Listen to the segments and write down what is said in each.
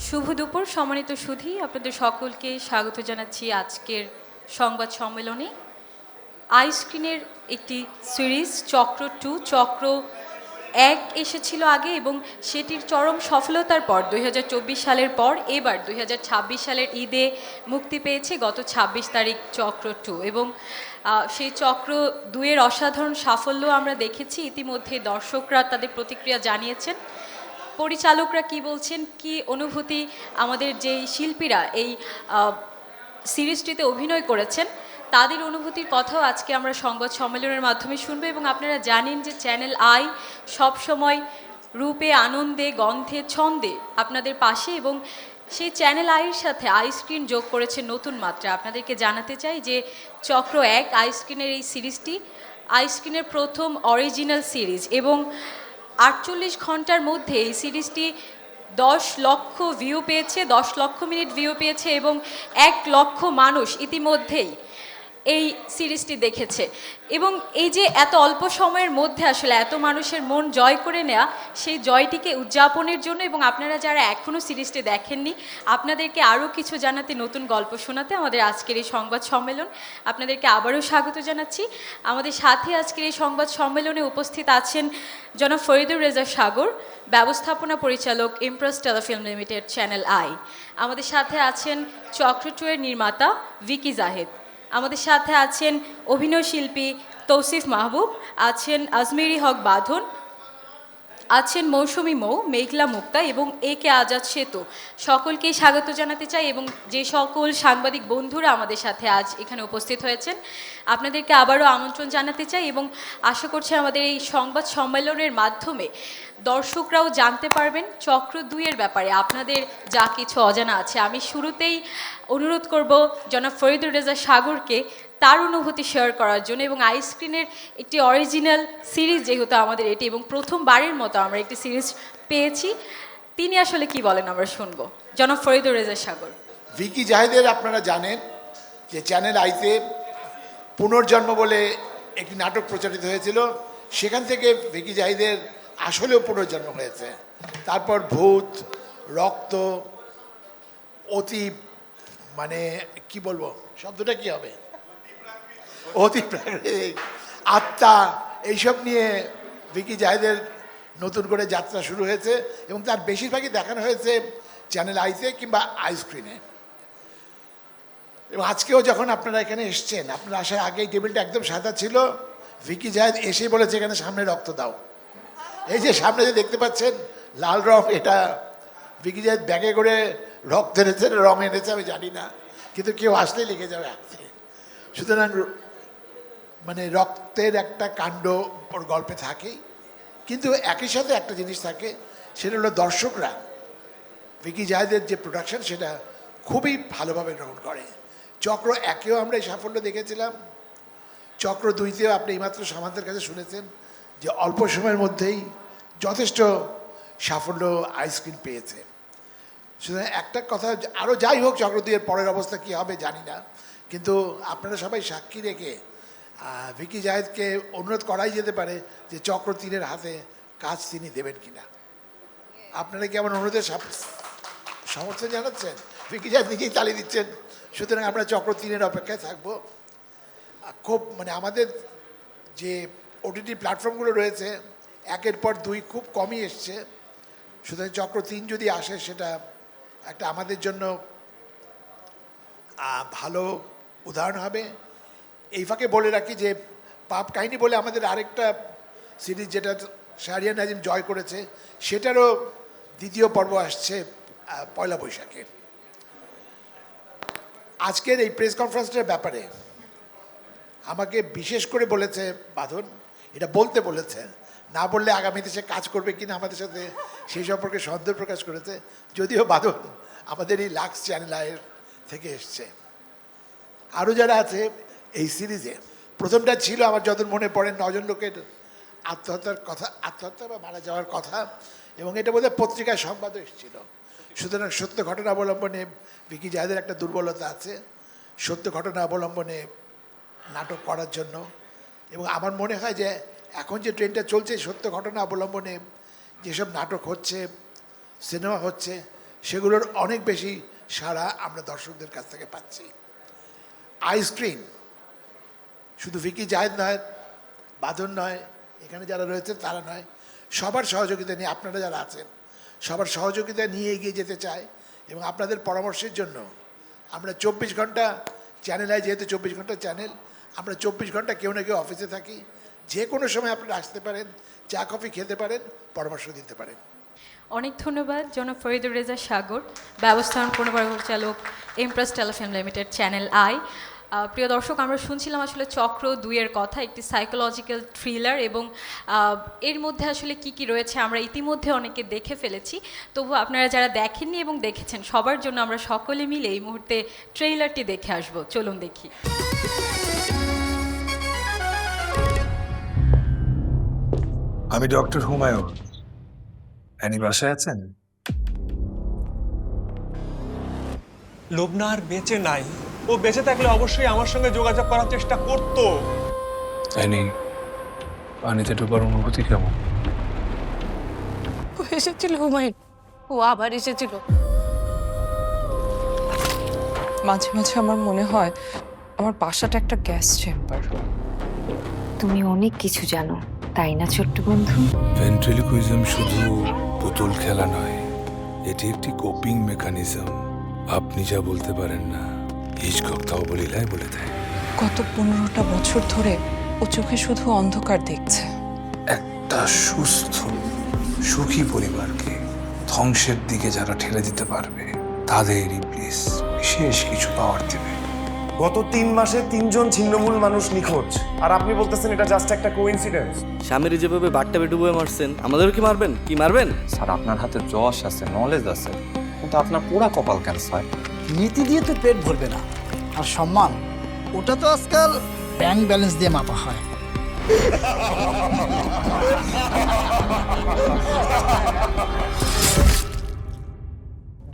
শুভ দুপুর সম্মানিত সুধী, আপনাদের সকলকে স্বাগত জানাচ্ছি আজকের সংবাদ সম্মেলনে। আইস্ক্রিনের একটি সিরিজ চক্র 2 চক্র 1 এসেছিল আগে এবং সেটির চরম সফলতার পর 2024 সালের পর এবার 2026 সালের ঈদে মুক্তি পেয়েছে গত 26 তারিখ চক্র 2 এবং সেই চক্র 2 এর অসাধারণ সাফল্য আমরা দেখেছি। ইতিমধ্যে দর্শকরা তাদের প্রতিক্রিয়া জানিয়েছেন, পরিচালকরা কি বলছেন, কি অনুভূতি আমাদের যেই শিল্পীরা এই সিরিজটিতে অভিনয় করেছেন তাদের অনুভূতির কথাও আজকে আমরা সংবাদ সম্মেলনের মাধ্যমে শুনবো। এবং আপনারা জানেন যে চ্যানেল আই সবসময় রূপে, আনন্দে, গন্ধে, ছন্দে আপনাদের পাশে, এবং সেই চ্যানেল আইয়ের সাথে আইস্ক্রিন যোগ করেছে নতুন মাত্রা। আপনাদেরকে জানাতে চাই যে চক্র 1 আইস্ক্রিনের এই সিরিজটি আইস্ক্রিনের প্রথম অরিজিনাল সিরিজ এবং 48 ঘন্টার মধ্যে এই সিরিজটি 10 লক্ষ ভিউ পেয়েছে, 10 লক্ষ মিনিট ভিউ পেয়েছে এবং 1 লক্ষ মানুষ ইতিমধ্যেই এই সিরিজটি দেখেছে। এবং এই যে এত অল্প সময়ের মধ্যে আসলে এত মানুষের মন জয় করে নেওয়া, সেই জয়টিকে উদযাপনের জন্য এবং আপনারা যারা এখনও সিরিজটি দেখেননি আপনাদেরকে আরও কিছু জানাতে, নতুন গল্প শোনাতে আমাদের আজকের এই সংবাদ সম্মেলন। আপনাদেরকে আবারও স্বাগত জানাচ্ছি। আমাদের সাথে আজকের এই সংবাদ সম্মেলনে উপস্থিত আছেন জনাব ফরিদুর রেজা সাগর, ব্যবস্থাপনা পরিচালক, Impress Telefilm limited, channel I. আমাদের সাথে আছেন চক্র 2 এর নির্মাতা ভিকি জাহেদ। আমাদের সাথে আছেন অভিনয় শিল্পী তৌসিফ মাহবুব, আছেন আজমেরি হক বাঁধন, আছেন মৌসুমী মৌ, মেঘলা মুক্তা এবং এ কে আজাদ সেতু। সকলকেই স্বাগত জানাতে চাই এবং যে সকল সাংবাদিক বন্ধুরা আমাদের সাথে আজ এখানে উপস্থিত হয়েছেন আপনাদেরকে আবারও আমন্ত্রণ জানাতে চাই এবং আশা করছি আমাদের এই সংবাদ সম্মেলনের মাধ্যমে দর্শকরাও জানতে পারবেন চক্র 2 এর ব্যাপারে আপনাদের যা কিছু অজানা আছে। আমি শুরুতেই অনুরোধ করব জনাব ফরিদুর রেজা সাগরকে তার অনুভূতি শেয়ার করার জন্য এবং আইস্ক্রিনের একটি অরিজিনাল সিরিজ যেহেতু আমাদের এটি এবং প্রথমবারের মতো আমরা একটি সিরিজ পেয়েছি, তিনি আসলে কি বলেন আমরা শুনবো। জনাব ফরিদুর রেজা সাগর। ভিকি জাহেদের আপনারা জানেন যে চ্যানেল আইতে পুনর্জন্ম বলে একটি নাটক প্রচারিত হয়েছিল, সেখান থেকে ভিকি জাহিদের আসলেও পুনর্জন্ম হয়েছে। তারপর ভূত, রক্ত, অতি মানে কি বলবো, শব্দটা কি হবে, অতি প্রাকৃতিক, আত্মা, এইসব নিয়ে ভিকি জাহেদের নতুন করে যাত্রা শুরু হয়েছে এবং তার বেশিরভাগই দেখানো হয়েছে চ্যানেল আইতে কিংবা আইস্ক্রিনে। এবং আজকেও যখন আপনারা এখানে এসছেন, আপনারা আসার আগেই টেবিলটা একদম সাদা ছিল। ভিকি জাহেদ এসেই বলেছে এখানে সামনে রক্ত দাও। এই যে সামনে যে দেখতে পাচ্ছেন লাল রং, এটা ভিকি জাহেদ ব্যাগে করে রক্ত এনেছে, রং এনেছে আমি জানি না, কিন্তু কেউ আসলেই লিখে যাবে আঁকতে। সুতরাং মানে রক্তের একটা কাণ্ড ওর গল্পে থাকেই, কিন্তু একই সাথে একটা জিনিস থাকে, সেটা হলো দর্শকরা ভিকি জাহেদের যে প্রোডাকশন সেটা খুবই ভালোভাবে গ্রহণ করে। চক্র 1-এও আমরা এই সাফল্য দেখেছিলাম, চক্র 2-তেও আপনি এইমাত্র সামান্তের কাছে শুনেছেন যে অল্প সময়ের মধ্যেই যথেষ্ট সাফল্য আইস্ক্রিন পেয়েছে। সুতরাং একটা কথা, আরও যাই হোক চক্র 2-এর পরের অবস্থা কী হবে জানি না, কিন্তু আপনারা সবাই সাক্ষী রেখে ভিকি জাহেদকে অনুরোধ করাই যেতে পারে যে চক্র 3-এর হাতে কাজ তিনি দেবেন কিনা। আপনারা কি আমার অনুরোধের সমর্থন জানাচ্ছেন? ভিকি জাহেদ নিজেই তালি দিচ্ছেন। সুতরাং আমরা চক্র 3-এর অপেক্ষায় থাকবো। খুব মানে আমাদের যে ওটিটি প্ল্যাটফর্মগুলো রয়েছে 1-এর পর 2 খুব কমই এসছে। সুতরাং চক্র 3 যদি আসে সেটা একটা আমাদের জন্য ভালো উদাহরণ হবে। এই ফাঁকে বলে রাখি যে পাপ কাহিনী বলে আমাদের আরেকটা সিরিজ যেটা শাহরিয়ার নাজিম জয় করেছে, সেটারও 2য় পর্ব আসছে পয়লা বৈশাখে। আজকের এই প্রেস কনফারেন্সটার ব্যাপারে আমাকে বিশেষ করে বলেছে বাঁধন, এটা বলতে বলেছে, না বললে আগামীতে সে কাজ করবে কিনা আমাদের সাথে সেই সম্পর্কে সন্দেহ প্রকাশ করেছে। যদিও বাঁধন আমাদের এই লাক্স চ্যানেল আয়ের থেকে এসছে। আরও যারা আছে এই সিরিজে, প্রথমটা ছিল আমার যত মনে পড়ে 9 জন লোকের আত্মহত্যার কথা, আত্মহত্যা বা মারা যাওয়ার কথা, এবং এটা বোধহয় পত্রিকায় সংবাদও এসেছিল। সুতরাং সত্য ঘটনা অবলম্বনে ভিকি জাহেদের একটা দুর্বলতা আছে, সত্য ঘটনা অবলম্বনে নাটক করার জন্য। এবং আমার মনে হয় যে এখন যে ট্রেনটা চলছে সত্য ঘটনা অবলম্বনে যেসব নাটক হচ্ছে, সিনেমা হচ্ছে, সেগুলোর অনেক বেশি সাড়া আমরা দর্শকদের কাছ থেকে পাচ্ছি। আইস্ক্রিন শুধু ভিকি জাহেদ নয়, বাঁধন নয়, এখানে যারা রয়েছে তারা নয়, সবার সহযোগিতা নিয়ে আপনারা যারা আছেন সবার সহযোগিতা নিয়ে এগিয়ে যেতে চায় এবং আপনাদের পরামর্শের জন্য আমরা 24 ঘন্টা চ্যানেল আই, যেহেতু 24 ঘন্টা চ্যানেল, আমরা 24 ঘন্টা কেউ না কেউ অফিসে থাকি। যে কোনো সময় আপনারা আসতে পারেন, চা কফি খেতে পারেন, পরামর্শ দিতে পারেন। অনেক ধন্যবাদ জনাব ফরিদুর রেজা সাগর, ব্যবস্থাপনা পরিচালক, Impress Telefilm limited, channel I. প্রিয় দর্শক, আমরা শুনছিলাম আসলে চক্র 2 এর কথা, একটি সাইকোলজিক্যাল থ্রিলার, এবং এর মধ্যে আসলে কি কি রয়েছে আমরা ইতিমধ্যে অনেকে দেখে ফেলেছি। তবু আপনারা যারা দেখেননি এবং দেখেছেন সবার জন্য আমরা সকলে মিলে এই মুহূর্তে ট্রেইলারটি দেখে আসব। চলুন দেখি। আমি ডক্টর হুমায়ুন। অ্যানি বাসায় আছেন? লোবনা আর বেঁচে নাই। ও বেঁচে থাকলে অবশ্যই আমার সঙ্গে যোগাযোগ করার চেষ্টা করতো। অ্যানি, পানিতে ডোবার অনুভূতি কেমন? ও এসেছিল হুমায়ুন, ও আবার এসেছিল। মাঝে মাঝে আমার মনে হয় আমার বাসাটা একটা গ্যাস চেম্বার। তুমি অনেক কিছু জানো, তাই না ছোট্ট বন্ধু? ভেন্ট্রিলিকুইজম শুধু পুতুল খেলা নয়, এটি একটি কোপিং মেকানিজম। আপনি যা বলতে পারেন না, হিচকক তাও বলিলায় বলে দেয়। গত 15টা বছর ধরে ও চোখে শুধু অন্ধকার দেখছে। একটা সুস্থ সুখী পরিবারকে ধ্বংসের দিকে যারা ঠেলে দিতে পারবে, তাদের ইবলিস বিশেষ কিছু পাওয়ার দেবে। গত 3 মাসে 3 জন ছিন্নমূল মানুষ নিখোঁজ, আর আপনি বলতেছেন এটা জাস্ট একটা কোইন্সিডেন্স। স্বামীর যেভাবে বাট্টা ডুবে মারছেন, আমাদেরও কি মারবেন? কি মারবেন? স্যার, আপনার হাতে যশ আছে, নলেজ আছে, কিন্তু আপনার পোড়া কপাল কেন স্যার? নীতি দিয়ে তো পেট ভরবে না, আর সম্মান ওটা তো আজকাল ব্যাংক ব্যালেন্স দিয়ে মাপা হয়।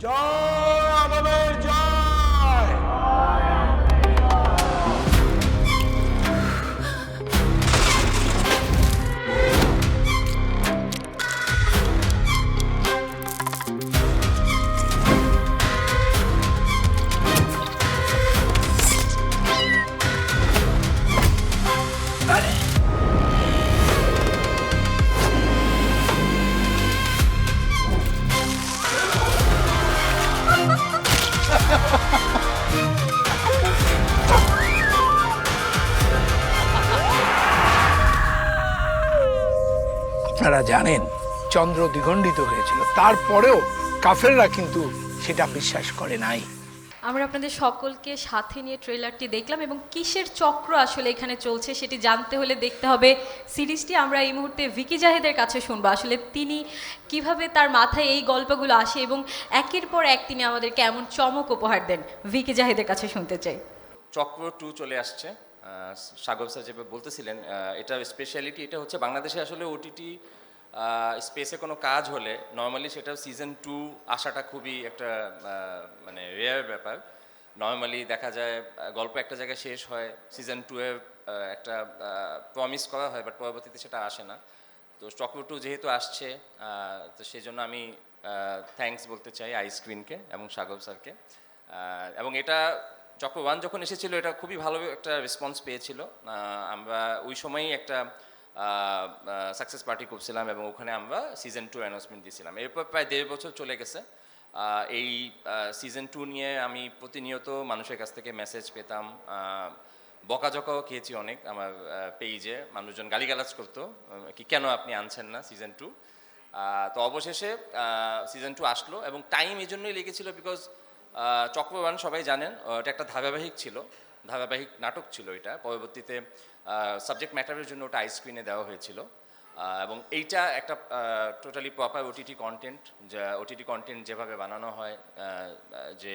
জয় আদমের জয়। আপনারা জানেন চন্দ্র দ্বিখণ্ডিত হয়েছিল, তারপরেও কাফেররা কিন্তু সেটা বিশ্বাস করে নাই। আমরা আপনাদের সকলকে সাথে নিয়ে ট্রেলারটি দেখলাম, এবং কিসের চক্র আসলে এখানে চলছে সেটি জানতে হলে দেখতে হবে সিরিজটি। আমরা এই মুহূর্তে ভিকি জাহেদের কাছে শুনবো আসলে তিনি কিভাবে তার মাথায় এই গল্পগুলো আসে এবং একের পর এক তিনি আমাদেরকে এমন চমক উপহার দেন। ভিকি জাহেদের কাছে শুনতে চাই। চক্র 2 চলে আসছে। সাগর স্যার যেভাবে বলতেছিলেন, এটা স্পেশালিটি এটা হচ্ছে বাংলাদেশে আসলে ওটিটি স্পেসে কোনো কাজ হলে নর্মালি সেটা সিজন 2 আসাটা খুবই একটা মানে রেয়ার ব্যাপার। নর্মালি দেখা যায় গল্প একটা জায়গায় শেষ হয়, সিজন 2 এর একটা প্রমিস করা হয়, বাট পরবর্তীতে সেটা আসে না। তো চক্র 2 যেহেতু আসছে, তো সেই জন্য আমি থ্যাঙ্কস বলতে চাই আইস্ক্রিনকে এবং সাগর স্যারকে। এবং এটা চক্র 1 যখন এসেছিল এটা খুবই ভালো একটা রেসপন্স পেয়েছিল। আমরা ওই সময়ই একটা সাকসেস পার্টি করছিলাম এবং ওখানে আমরা সিজন 2 অ্যানাউন্সমেন্ট দিয়েছিলাম। এরপর প্রায় 1.5 বছর চলে গেছে। এই সিজন 2 নিয়ে আমি প্রতিনিয়ত মানুষের কাছ থেকে মেসেজ পেতাম, বকাঝকাও খেয়েছি অনেক। আমার পেজে মানুষজন গালিগালাজ করতো কি কেন আপনি আনছেন না সিজন 2। তো অবশেষে সিজন 2 আসলো এবং টাইম এই জন্যই লেগেছিল বিকজ চক্র 1 সবাই জানেন এটা একটা ধারাবাহিক ছিল, ধারাবাহিক নাটক ছিল এটা। পরবর্তীতে সাবজেক্ট ম্যাটারের জন্য ওটা আইস্ক্রিনে দেওয়া হয়েছিল এবং এইটা একটা টোটালি প্রপার ওটিটি কন্টেন্ট। যা ওটিটি কন্টেন্ট যেভাবে বানানো হয়, যে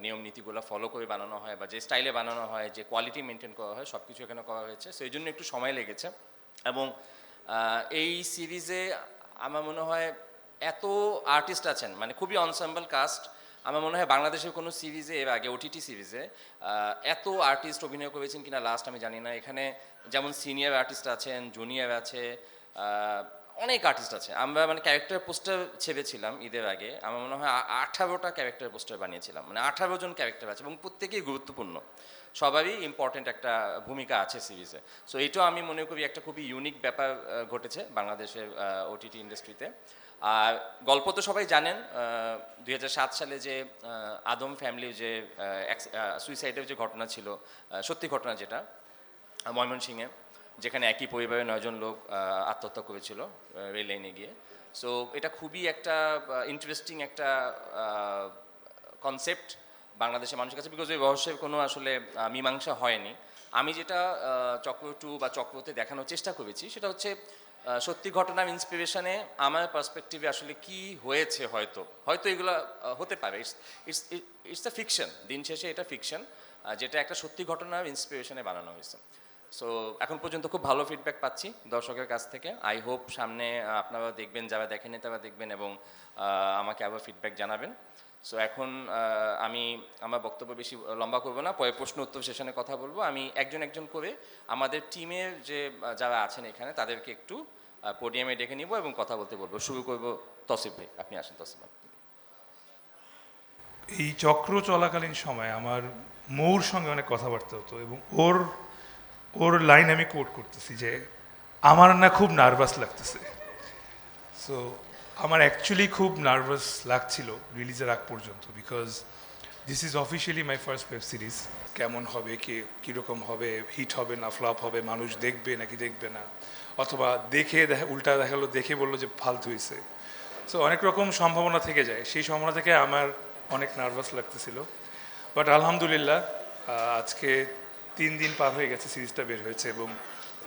নিয়ম নীতিগুলো ফলো করে বানানো হয় বা যে স্টাইলে বানানো হয়, যে কোয়ালিটি মেনটেন করা হয়, সব কিছু এখানে করা হয়েছে। সেই জন্য একটু সময় লেগেছে। এবং এই সিরিজে আমার মনে হয় এত আর্টিস্ট আছেন, মানে খুবই অনসাম্বল কাস্ট। আমার মনে হয় বাংলাদেশের কোনো সিরিজে এর আগে ওটিটি সিরিজে এত আর্টিস্ট অভিনয় করেছেন কিনা লাস্ট আমি জানি না। এখানে যেমন সিনিয়র আর্টিস্ট আছেন, জুনিয়র আছে, অনেক আর্টিস্ট আছে। আমরা মানে ক্যারেক্টার পোস্টার ছেপেছিলাম ঈদের আগে, আমার মনে হয় 18টা ক্যারেক্টার পোস্টার বানিয়েছিলাম, মানে 18 জন ক্যারেক্টার আছে এবং প্রত্যেকেই গুরুত্বপূর্ণ, সবারই ইম্পর্টেন্ট একটা ভূমিকা আছে সিরিজে। সো এটাও আমি মনে করি একটা খুবই ইউনিক ব্যাপার ঘটেছে বাংলাদেশের ওটিটি ইন্ডাস্ট্রিতে। আর গল্প তো সবাই জানেন, 2007 সালে যে আদম ফ্যামিলির যে সুইসাইডের যে ঘটনা ছিল, সত্যি ঘটনা যেটা ময়মনসিংহে, যেখানে একই পরিবারের 9 জন লোক আত্মহত্যা করেছিল রেল লাইনে গিয়ে। সো এটা খুবই একটা ইন্টারেস্টিং একটা কনসেপ্ট বাংলাদেশের মানুষের কাছে, বিকজ ওই রহস্যের কোনো আসলে মীমাংসা হয়নি। আমি যেটা চক্র 2 বা চক্রতে দেখানোর চেষ্টা করেছি সেটা হচ্ছে সত্যি ঘটনার ইন্সপিরেশনে আমার পার্সপেক্টিভে আসলে কি হয়েছে, হয়তো এগুলো হতে পারে। ইটস আ ফিকশন, দিন শেষে এটা ফিকশন, যেটা একটা সত্যি ঘটনার ইন্সপিরেশনে বানানো হয়েছে। সো এখন পর্যন্ত খুব ভালো ফিডব্যাক পাচ্ছি দর্শকের কাছ থেকে। আই হোপ সামনে আপনারা দেখবেন, যারা দেখেনি তারা দেখবেন এবং আমাকে আবার ফিডব্যাক জানাবেন। সো এখন আমি আমার বক্তব্য বেশি লম্বা করবো না, পরে প্রশ্ন উত্তর সেশনে কথা বলবো। আমি একজন করে আমাদের টিমের যে যারা আছেন এখানে তাদেরকে একটু পোডিয়ামে ডেকে নিব এবং কথা বলতে বলবো। শুরু করবো তসিফ ভাই, আপনি আসেন তসিফ ভাই। এই চক্র চলাকালীন সময় আমার মৌর সঙ্গে অনেক কথাবার্তা হতো এবং ওর লাইন আমি কোট করতেছি যে আমার না খুব নার্ভাস লাগতেছে। সো আমার অ্যাকচুয়ালি খুব নার্ভাস লাগছিল রিলিজের আগ পর্যন্ত, because this is officially my first web series. কেমন হবে, কীরকম হবে, হিট হবে না ফ্লপ হবে, মানুষ দেখবে নাকি দেখবে না, অথবা উল্টা দেখালো, দেখে বললো যে ফালতু হয়েছে। সো অনেক রকম সম্ভাবনা থেকে যায়, সেই সম্ভাবনা থেকে আমার অনেক নার্ভাস লাগতেছিল। বাট আলহামদুলিল্লাহ আজকে 3 দিন পার হয়ে গেছে, সিরিজটা বের হয়েছে এবং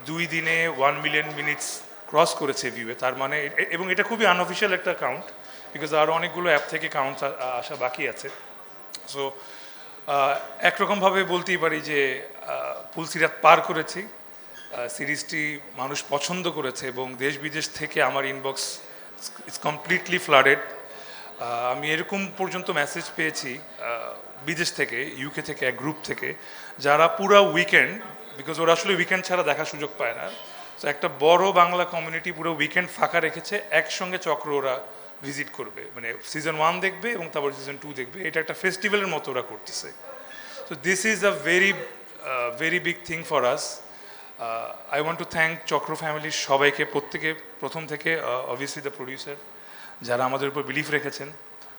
2 দিনে 1 মিলিয়ন মিনিটস ক্রস করেছে ভিউয়ে। তার মানে, এবং এটা খুবই আনঅফিশিয়াল একটা কাউন্ট, বিকজ আরও অনেকগুলো অ্যাপ থেকে কাউন্ট আসা বাকি আছে। সো একরকমভাবে বলতেই পারি যে পুলসিরাত পার করেছি। সিরিজটি মানুষ পছন্দ করেছে এবং দেশ বিদেশ থেকে আমার ইনবক্স ইটস কমপ্লিটলি ফ্লাডেড। আমি এরকম পর্যন্ত মেসেজ পেয়েছি বিদেশ থেকে, ইউকে থেকে, এক গ্রুপ থেকে, যারা পুরো উইকেন্ড, বিকজ ওরা আসলে উইকেন্ড ছাড়া দেখার সুযোগ পায় না, তো একটা বড় বাংলা কমিউনিটি পুরো উইকেন্ড ফাঁকা রেখেছে, একসঙ্গে চক্র ওরা ভিজিট করবে, মানে সিজন 1 দেখবে এবং তারপর সিজন 2 দেখবে। এটা একটা ফেস্টিভ্যালের মতো ওরা করতেছে। So this is a very big thing for us. I want to thank চক্র ফ্যামিলির সবাইকে, প্রত্যেকে, প্রথম থেকে অবভিয়াসলি দ্য প্রডিউসার যারা আমাদের উপর বিলিফ রেখেছেন,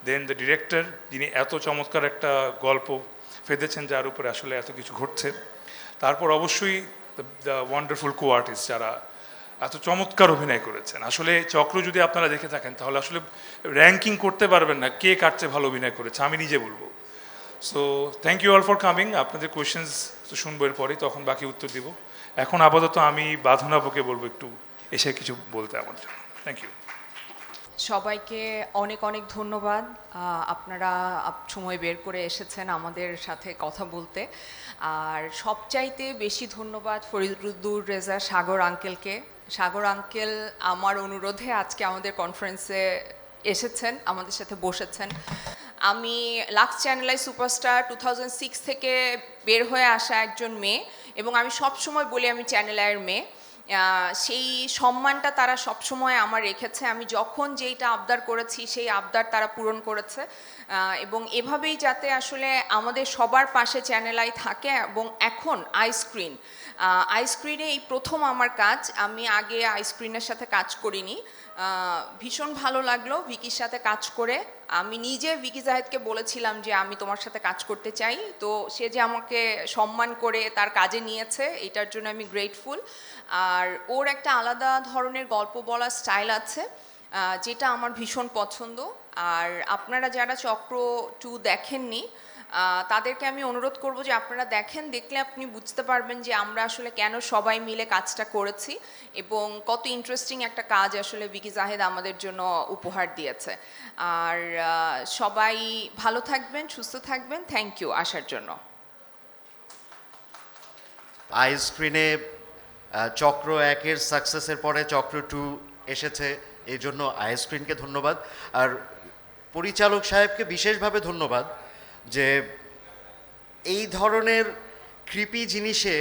দেন দ্য ডিরেক্টর যিনি এত চমৎকার একটা গল্প ফেঁদেছেন যার উপরে আসলে এত কিছু ঘটছে, তারপর অবশ্যই দ্য ওয়ান্ডারফুল কো আর্টিস্ট যারা এত চমৎকার অভিনয় করেছেন। আসলে চক্র যদি আপনারা দেখে থাকেন তাহলে আসলে র্যাঙ্কিং করতে পারবেন না কে কার চেয়ে ভালো অভিনয় করেছে, আমি নিজে বলবো। So thank you all for coming. আপনাদের কোয়েশ্চেন্স তো শুনবো এরপরেই, তখন বাকি উত্তর দিব। এখন আপাতত আমি বাঁধনাবকে বলবো একটু এসে কিছু বলতে আমার জন্য। থ্যাংক ইউ সবাইকে অনেক অনেক ধন্যবাদ। আপনারা সময় বের করে এসেছেন আমাদের সাথে কথা বলতে। আর সবচাইতে বেশি ধন্যবাদ ফরিদুর রেজা সাগর আঙ্কেলকে। সাগর আঙ্কেল আমার অনুরোধে আজকে আমাদের কনফারেন্সে এসেছেন, আমাদের সাথে বসেছেন। আমি লাক্স চ্যানেল আই সুপারস্টার 2006 থেকে বের হয়ে আসা একজন মেয়ে, এবং আমি সবসময় বলি আমি চ্যানেল আইয়ের মেয়ে। সেই সম্মানটা তারা সবসময় আমার রেখেছে। আমি যখন যেইটা আবদার করেছি সেই আবদার তারা পূরণ করেছে, এবং এভাবেই যাতে আসলে আমাদের সবার পাশে চ্যানেল আই থাকে। এবং এখন আইস্ক্রিনে এই প্রথম আমার কাজ, আমি আগে আইস্ক্রিনের সাথে কাজ করিনি। ভীষণ ভালো লাগলো ভিকির সাথে কাজ করে। আমি নিজে ভিকি জাহেদকে বলেছিলাম যে আমি তোমার সাথে কাজ করতে চাই, তো সে যে আমাকে সম্মান করে তার কাজে নিয়েছে এটার জন্য আমি গ্রেটফুল। আর ওর একটা আলাদা ধরনের গল্প বলার স্টাইল আছে যেটা আমার ভীষণ পছন্দ। আর আপনারা যারা চক্র 2 দেখেননি তাদেরকে আমি অনুরোধ করব যে আপনারা দেখলে আপনি বুঝতে পারবেন যে আমরা আসলে কেন সবাই মিলে কাজটা করেছি এবং কত ইন্টারেস্টিং একটা কাজ আসলে ভিকি জাহেদ আমাদের জন্য উপহার দিয়েছে। আর সবাই ভালো থাকবেন, সুস্থ থাকবেন। থ্যাংক ইউ আসার জন্য। আইস্ক্রিনে চক্র 1-এর সাকসেসের পরে চক্র 2 এসেছে, এই জন্য আইস্ক্রিনকে ধন্যবাদ। আর পরিচালক সাহেবকে বিশেষভাবে ধন্যবাদ যে এই ধরনের ক্রিপি জিনিসে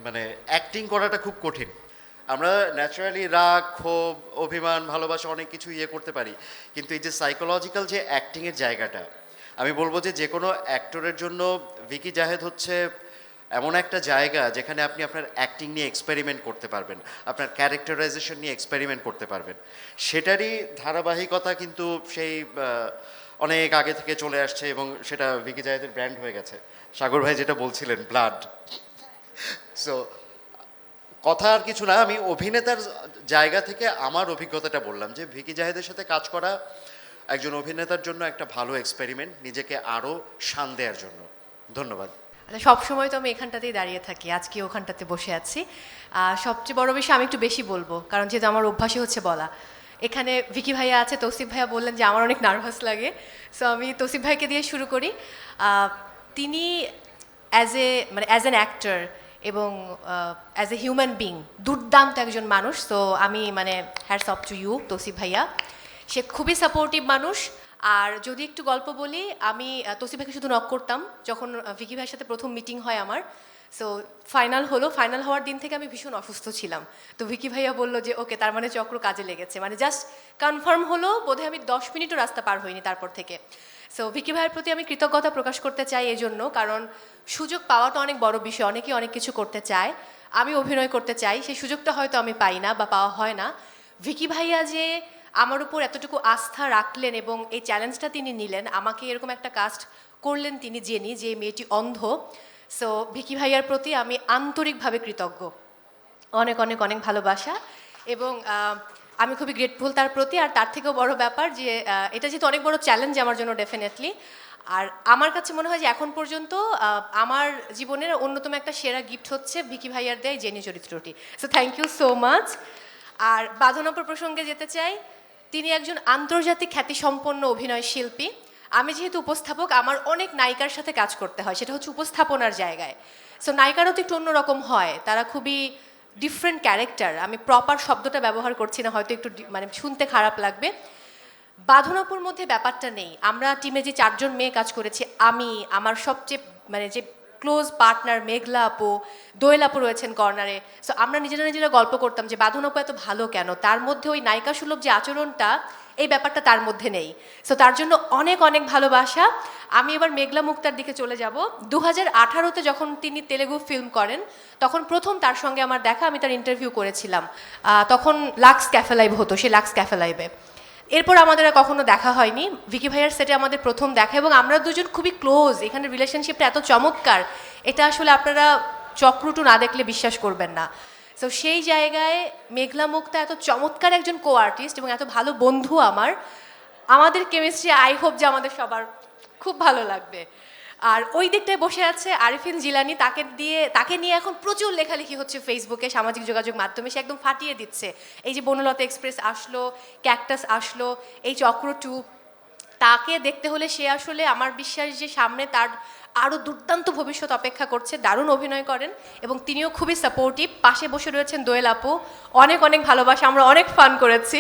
মানে অ্যাক্টিং করাটা খুব কঠিন। আমরা ন্যাচারালি রাগ, ক্ষোভ, অভিমান, ভালোবাসা অনেক কিছু করতে পারি, কিন্তু এই যে সাইকোলজিক্যাল যে অ্যাক্টিংয়ের জায়গাটা, আমি বলবো যে কোনো অ্যাক্টরের জন্য ভিকি জাহেদ হচ্ছে এমন একটা জায়গা যেখানে আপনি আপনার অ্যাক্টিং নিয়ে এক্সপেরিমেন্ট করতে পারবেন, আপনার ক্যারেক্টারাইজেশন নিয়ে এক্সপেরিমেন্ট করতে পারবেন। সেটারই ধারাবাহিকতা কিন্তু সেই অনেক আগে থেকে চলে আসছে এবং সেটা ভিকি জাহেদের ব্র্যান্ড হয়ে গেছে। সাগর ভাই যেটা বলছিলেন, ব্লাড। সো কথা আর কিছু না, আমি অভিনেতার জায়গা থেকে আমার অভিজ্ঞতাটা বললাম যে ভিকি জাহেদের সাথে কাজ করা একজন অভিনেতার জন্য একটা ভালো এক্সপেরিমেন্ট, নিজেকে আরও শান দেওয়ার জন্য। ধন্যবাদ। সব সময় তো আমি এখানটাতেই দাঁড়িয়ে থাকি, আজকে ওখানটাতে বসে আছি। সবচেয়ে বড় বিষয় আমি একটু বেশি বলবো, কারণ যেহেতু আমার অভ্যাসই হচ্ছে বলা। এখানে ভিকি ভাইয়া আছে, তৌসিফ ভাইয়া বললেন যে আমার অনেক নার্ভাস লাগে, সো আমি তৌসিফ ভাইকে দিয়ে শুরু করি। তিনি অ্যাজ অ্যান অ্যাক্টর এবং অ্যাজ এ হিউম্যান বিং দুর্দান্ত একজন মানুষ। তো আমি hats off to you Tausif ভাইয়া। সে খুবই সাপোর্টিভ মানুষ। আর যদি একটু গল্প বলি, আমি তৌসিফ ভাইকে শুধু নক করতাম যখন ভিকি ভাইয়ের সাথে প্রথম মিটিং হয় আমার। সো ফাইনাল হওয়ার দিন থেকে আমি ভীষণ অসুস্থ ছিলাম। তো ভিকি ভাইয়া বললো যে ওকে, তার মানে চক্র কাজে লেগেছে, জাস্ট কনফার্ম হলো, বোধহয় আমি 10 মিনিটও রাস্তা পার হইনি তারপর থেকে। সো ভিকি ভাইয়ের প্রতি আমি কৃতজ্ঞতা প্রকাশ করতে চাই এই জন্য, কারণ সুযোগ পাওয়াটা অনেক বড় বিষয়। অনেকেই অনেক কিছু করতে চায়, আমি অভিনয় করতে চাই, সেই সুযোগটা হয়তো আমি পাই না বা পাওয়া হয় না। ভিকি ভাইয়া যে আমার উপর এতটুকু আস্থা রাখলেন এবং এই চ্যালেঞ্জটা তিনি নিলেন, আমাকে এরকম একটা কাস্ট করলেন তিনি, যে মেয়েটি অন্ধ। সো ভিকি ভাইয়ার প্রতি আমি আন্তরিকভাবে কৃতজ্ঞ। অনেক অনেক অনেক ভালোবাসা এবং আমি খুবই গ্রেটফুল তার প্রতি। আর তার থেকেও বড় ব্যাপার যে এটা যেহেতু অনেক বড় চ্যালেঞ্জ আমার জন্য ডেফিনেটলি। আর আমার কাছে মনে হয় যে এখন পর্যন্ত আমার জীবনের অন্যতম একটা সেরা গিফট হচ্ছে ভিকি ভাইয়ার দেয় জেনি চরিত্রটি। So thank you so much. আর বাঁধনপুর প্রসঙ্গে যেতে চাই, তিনি একজন আন্তর্জাতিক খ্যাতিসম্পন্ন অভিনয় শিল্পী। আমি যেহেতু উপস্থাপক, আমার অনেক নায়িকার সাথে কাজ করতে হয়, সেটা হচ্ছে উপস্থাপনার জায়গায়। সো নায়িকারও তো একটু অন্যরকম হয়, তারা খুবই ডিফারেন্ট ক্যারেক্টার। আমি প্রপার শব্দটা ব্যবহার করছি না, হয়তো একটু শুনতে খারাপ লাগবে। বাঁধনপুর মধ্যে ব্যাপারটা নেই। আমরা টিমে যে 4 জন মেয়ে কাজ করেছি, আমি, আমার সবচেয়ে যে ক্লোজ পার্টনার মেঘলা আপু, দোয়েল আপু রয়েছেন কর্নারে। সো আমরা নিজেরা গল্প করতাম যে বাঁধন আপু এত ভালো কেন, তার মধ্যে ওই নায়িকা সুলভ যে আচরণটা, এই ব্যাপারটা তার মধ্যে নেই। সো তার জন্য অনেক অনেক ভালোবাসা। আমি এবার মেঘলা মুক্তার দিকে চলে যাব। 2018-তে যখন তিনি তেলেগু ফিল্ম করেন, তখন প্রথম তার সঙ্গে আমার দেখা, আমি তার ইন্টারভিউ করেছিলাম। তখন লাক্স ক্যাফে লাইভ হতো, সে লাক্স ক্যাফে লাইভে। এরপর আমাদের আর কখনো দেখা হয়নি। ভিকি ভাইয়ার সেটে আমাদের প্রথম দেখা এবং আমরা দুজন খুবই ক্লোজ। এখানে রিলেশনশিপটা এত চমৎকার, এটা আসলে আপনারা চক্রটু না দেখলে বিশ্বাস করবেন না। সো সেই জায়গায় মেঘলা মুক্তা এত চমৎকার একজন কো আর্টিস্ট এবং এত ভালো বন্ধু আমাদের কেমিস্ট্রি আই হোপ যে আমাদের সবার খুব ভালো লাগবে। আর ওই দিকটায় বসে আছে আরিফিন জিলানি, তাকে নিয়ে এখন প্রচুর লেখালেখি হচ্ছে ফেসবুকে, সামাজিক যোগাযোগ মাধ্যমে। সে একদম ফাটিয়ে দিচ্ছে। এই যে বনলতা এক্সপ্রেস আসলো, ক্যাকটাস আসলো, এই চক্র 2, তাকে দেখতে হলে সে আসলে, আমার বিশ্বাস যে সামনে তার আরও দুর্দান্ত ভবিষ্যৎ অপেক্ষা করছে। দারুণ অভিনয় করেন এবং তিনিও খুবই সাপোর্টিভ। পাশে বসে রয়েছেন দোয়েল আপু, অনেক অনেক ভালোবাসা, আমরা অনেক ফান করেছি।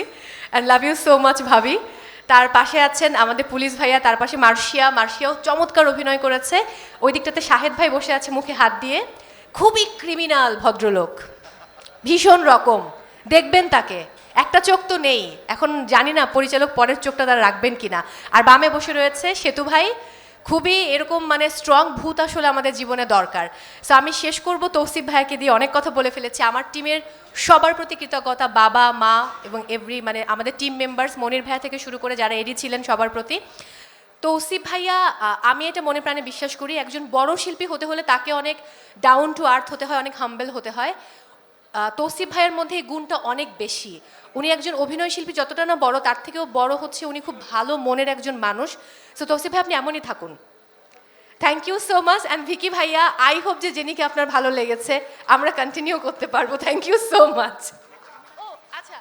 And love you so much ভাবি। তার পাশে আছেন আমাদের পুলিশ ভাইয়া, তার পাশে মার্শিয়াও চমৎকার অভিনয় করেছে। ওই দিকটাতে শাহেদ ভাই বসে আছে মুখে হাত দিয়ে, খুবই ক্রিমিনাল ভদ্রলোক, ভীষণ রকম। দেখবেন তাকে, একটা চোখ তো নেই, এখন জানি না পরিচালক পরের চোখটা তারা রাখবেন কিনা। আর বামে বসে রয়েছে সেতু ভাই, খুবই এরকম স্ট্রং ভূত আসলে আমাদের জীবনে দরকার। সো আমি শেষ করব তৌসিফ ভাইকে দিয়ে, অনেক কথা বলে ফেলেছি। আমার টিমের সবার প্রতি কৃতজ্ঞতা, বাবা মা এবং আমাদের টিম মেম্বার্স, মনির ভাইয়া থেকে শুরু করে যারা এডি ছিলেন, সবার প্রতি। তৌসিফ ভাইয়া, আমি এটা মনে প্রাণে বিশ্বাস করি, একজন বড় শিল্পী হতে হলে তাকে অনেক ডাউন টু আর্থ হতে হয়, অনেক হাম্বেল হতে হয়। তৌসিফ ভাইয়ের মধ্যে এই গুণটা অনেক বেশি। উনি একজন অভিনয় শিল্পী, যতটা না বড়, তার থেকেও বড় হচ্ছে উনি খুব ভালো মনের একজন মানুষ। সো তৌসিফ ভাই, আপনি এমনই থাকুন। Thank you so much. And Vicky ভাইয়া, আই হোপ যে জেনিকে আপনার ভালো লেগেছে, আমরা কন্টিনিউ করতে পারবো। Thank you so much. ও আচ্ছা,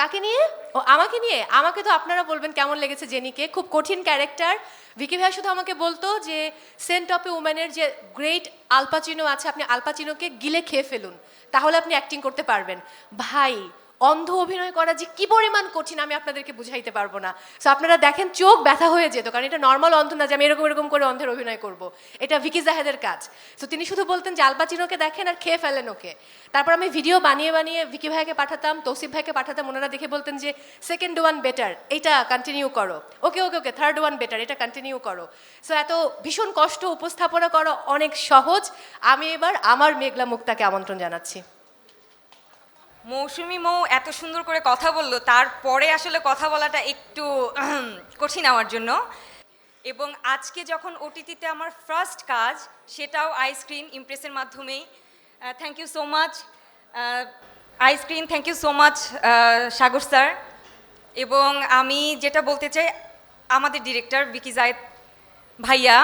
কাকে নিয়ে? ও আমাকে নিয়ে? আমাকে তো আপনারা বলবেন কেমন লেগেছে জেনিকে। খুব কঠিন ক্যারেক্টার। ভিকি ভাইয়া শুধু আমাকে বলতো যে সেন্ট অফ এ উম্যানের যে গ্রেট আলপাচিনো আছে, আপনি আলপাচিনোকে গিলে খেয়ে ফেলুন, তাহলে আপনি অ্যাক্টিং করতে পারবেন। ভাই, অন্ধ অভিনয় করা যে কি পরিমাণ কঠিন আমি আপনাদেরকে বুঝাইতে পারবো না। সো আপনারা দেখেন চোখ ব্যথা হয়ে যেত, কারণ এটা নর্মাল অন্ধ না যে আমি এরকম এরকম করে অন্ধের অভিনয় করব। এটা ভিকি জাহেদের কাজ। তো তিনি শুধু বলতেন যে আল পাচিনোকে দেখেন আর খেয়ে ফেলেন ওকে। তারপর আমি ভিডিও বানিয়ে বানিয়ে ভিকি ভাইকে পাঠাতাম, তৌসিফ ভাইকে পাঠাতাম, ওনারা দেখে বলতেন যে সেকেন্ড ওয়ান বেটার, এইটা কন্টিনিউ করো, ওকে ওকে ওকে থার্ড ওয়ান বেটার, এটা কন্টিনিউ করো। সো এত ভীষণ কষ্ট উপস্থাপনা করা অনেক সহজ। আমি এবার আমার মেঘলা মুক্তাকে আমন্ত্রণ জানাচ্ছি। মৌসুমী মৌ এত সুন্দর করে কথা বললো, তারপরে আসলে কথা বলাটা একটু কঠিন আমার জন্য। এবং আজকে যখন ওটিটিতে আমার ফার্স্ট কাজ, সেটাও আইস্ক্রিন ইমপ্রেসের মাধ্যমেই। Thank you so much iScreen, thank you so much Sagar sir. এবং আমি যেটা বলতে চাই, আমাদের ডিরেক্টর ভিকি জায়েদ ভাইয়া,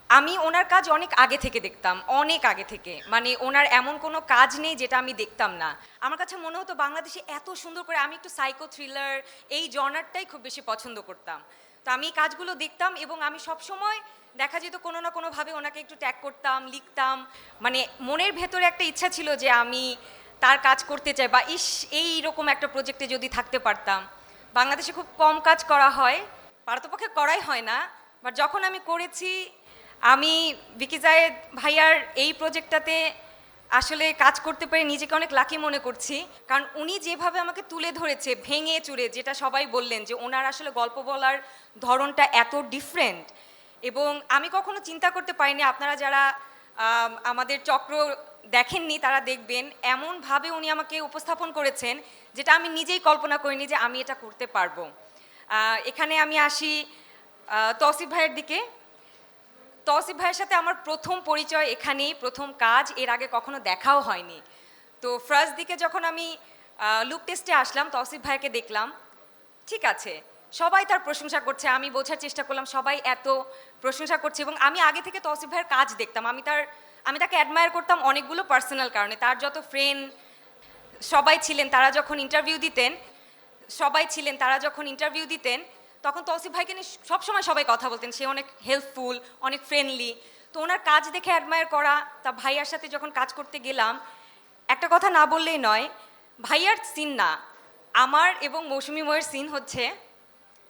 আমি ওনার কাজ অনেক আগে থেকে দেখতাম, অনেক আগে থেকে। মানে ওনার এমন কোনো কাজ নেই যেটা আমি দেখতাম না। আমার কাছে মনে হতো বাংলাদেশে এত সুন্দর করে, আমি একটু সাইকো থ্রিলার এই জনারটাই খুব বেশি পছন্দ করতাম। তো আমি এই কাজগুলো দেখতাম এবং আমি সবসময় দেখা যেত কোনো না কোনোভাবে ওনাকে একটু ট্যাগ করতাম, লিখতাম। মানে মনের ভেতরে একটা ইচ্ছা ছিল যে আমি তার কাজ করতে চাই, বা এইরকম একটা প্রজেক্টে যদি থাকতে পারতাম। বাংলাদেশে খুব কম কাজ করা হয়, পারতপক্ষে করাই হয় না, বাট যখন আমি করেছি, আমি ভিকি জায়েদ ভাইয়ার এই প্রজেক্টটাতে আসলে কাজ করতে পেরে নিজেকে অনেক লাকি মনে করছি। কারণ উনি যেভাবে আমাকে তুলে ধরেছে ভেঙে চুরে, যেটা সবাই বললেন যে ওনার আসলে গল্প বলার ধরনটা এত ডিফারেন্ট, এবং আমি কখনো চিন্তা করতে পারিনি, আপনারা যারা আমাদের চক্র দেখেননি তারা দেখবেন, এমনভাবে উনি আমাকে উপস্থাপন করেছেন যেটা আমি নিজেই কল্পনা করিনি যে আমি এটা করতে পারবো। এখানে আমি আসি তৌসিফ ভাইয়ের দিকে। তৌসিফ ভাইয়ের সাথে আমার প্রথম পরিচয় এখানেই, প্রথম কাজ, এর আগে কখনো দেখাও হয়নি। তো ফার্স্ট দিকে যখন আমি লুক টেস্টে আসলাম, তৌসিফ ভাইকে দেখলাম, ঠিক আছে সবাই তার প্রশংসা করছে, আমি বোঝার চেষ্টা করলাম সবাই এত প্রশংসা করছে। এবং আমি আগে থেকে তৌসিফ ভাইয়ের কাজ দেখতাম, আমি তাকে অ্যাডমায়ার করতাম অনেকগুলো পার্সোনাল কারণে। তার যত ফ্রেন্ড সবাই ছিলেন, তারা যখন ইন্টারভিউ দিতেন তখন তৌসিফ ভাইকে নিয়ে সবসময় সবাই কথা বলতেন, সে অনেক হেল্পফুল, অনেক ফ্রেন্ডলি। তো ওনার কাজ দেখে অ্যাডমায়ার করা। তা ভাইয়ার সাথে যখন কাজ করতে গেলাম, একটা কথা না বললেই নয়, ভাইয়ার সিন না, আমার এবং মৌসুমী ময়ের সিন হচ্ছে,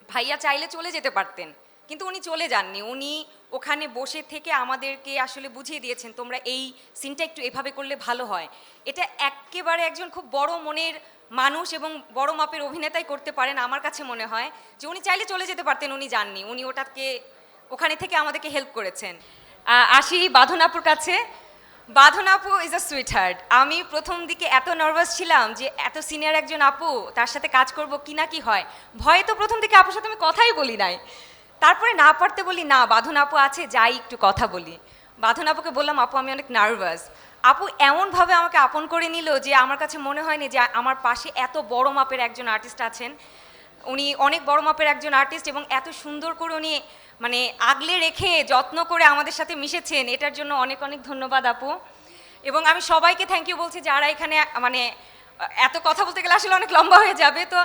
ভাইয়া চাইলে চলে যেতে পারতেন, কিন্তু উনি চলে যাননি। উনি ওখানে বসে থেকে আমাদেরকে আসলে বুঝিয়ে দিয়েছেন তোমরা এই সিনটা একটু এভাবে করলে ভালো হয়। এটা একেবারে একজন খুব বড় মনের মানুষ এবং বড় মাপের অভিনেতাই করতে পারেন। আমার কাছে মনে হয় যে উনি চাইলে চলে যেতে পারতেন, উনি যাননি, উনি ওখানে থেকে আমাদেরকে হেল্প করেছেন। আসি বাঁধন আপুর কাছে। বাঁধন আপু ইজ আ সুইট হার্ট। আমি প্রথম দিকে এত নার্ভাস ছিলাম যে এত সিনিয়র একজন আপু, তার সাথে কাজ করব কি না কি হয়, ভয়ে তো প্রথম দিকে আপুর সাথে আমি কথাই বলি নাই। তারপরে না পারতে বলি না, বাঁধন আপু আছে, যাই একটু কথা বলি। বাঁধন আপুকে বললাম আপু আমি অনেক নার্ভাস। আপু এমনভাবে আমাকে আপন করে নিল যে আমার কাছে মনে হয়নি যে আমার পাশে এত বড় মাপের একজন আর্টিস্ট আছেন। উনি অনেক বড় মাপের একজন আর্টিস্ট এবং এত সুন্দর করে উনি মানে আগলে রেখে যত্ন করে আমাদের সাথে মিশেছেন, এটার জন্য অনেক অনেক ধন্যবাদ আপু। এবং আমি সবাইকে থ্যাংক ইউ বলছি যারা এখানে, মানে এত কথা বলতে গেলে আসলে অনেক লম্বা হয়ে যাবে, তো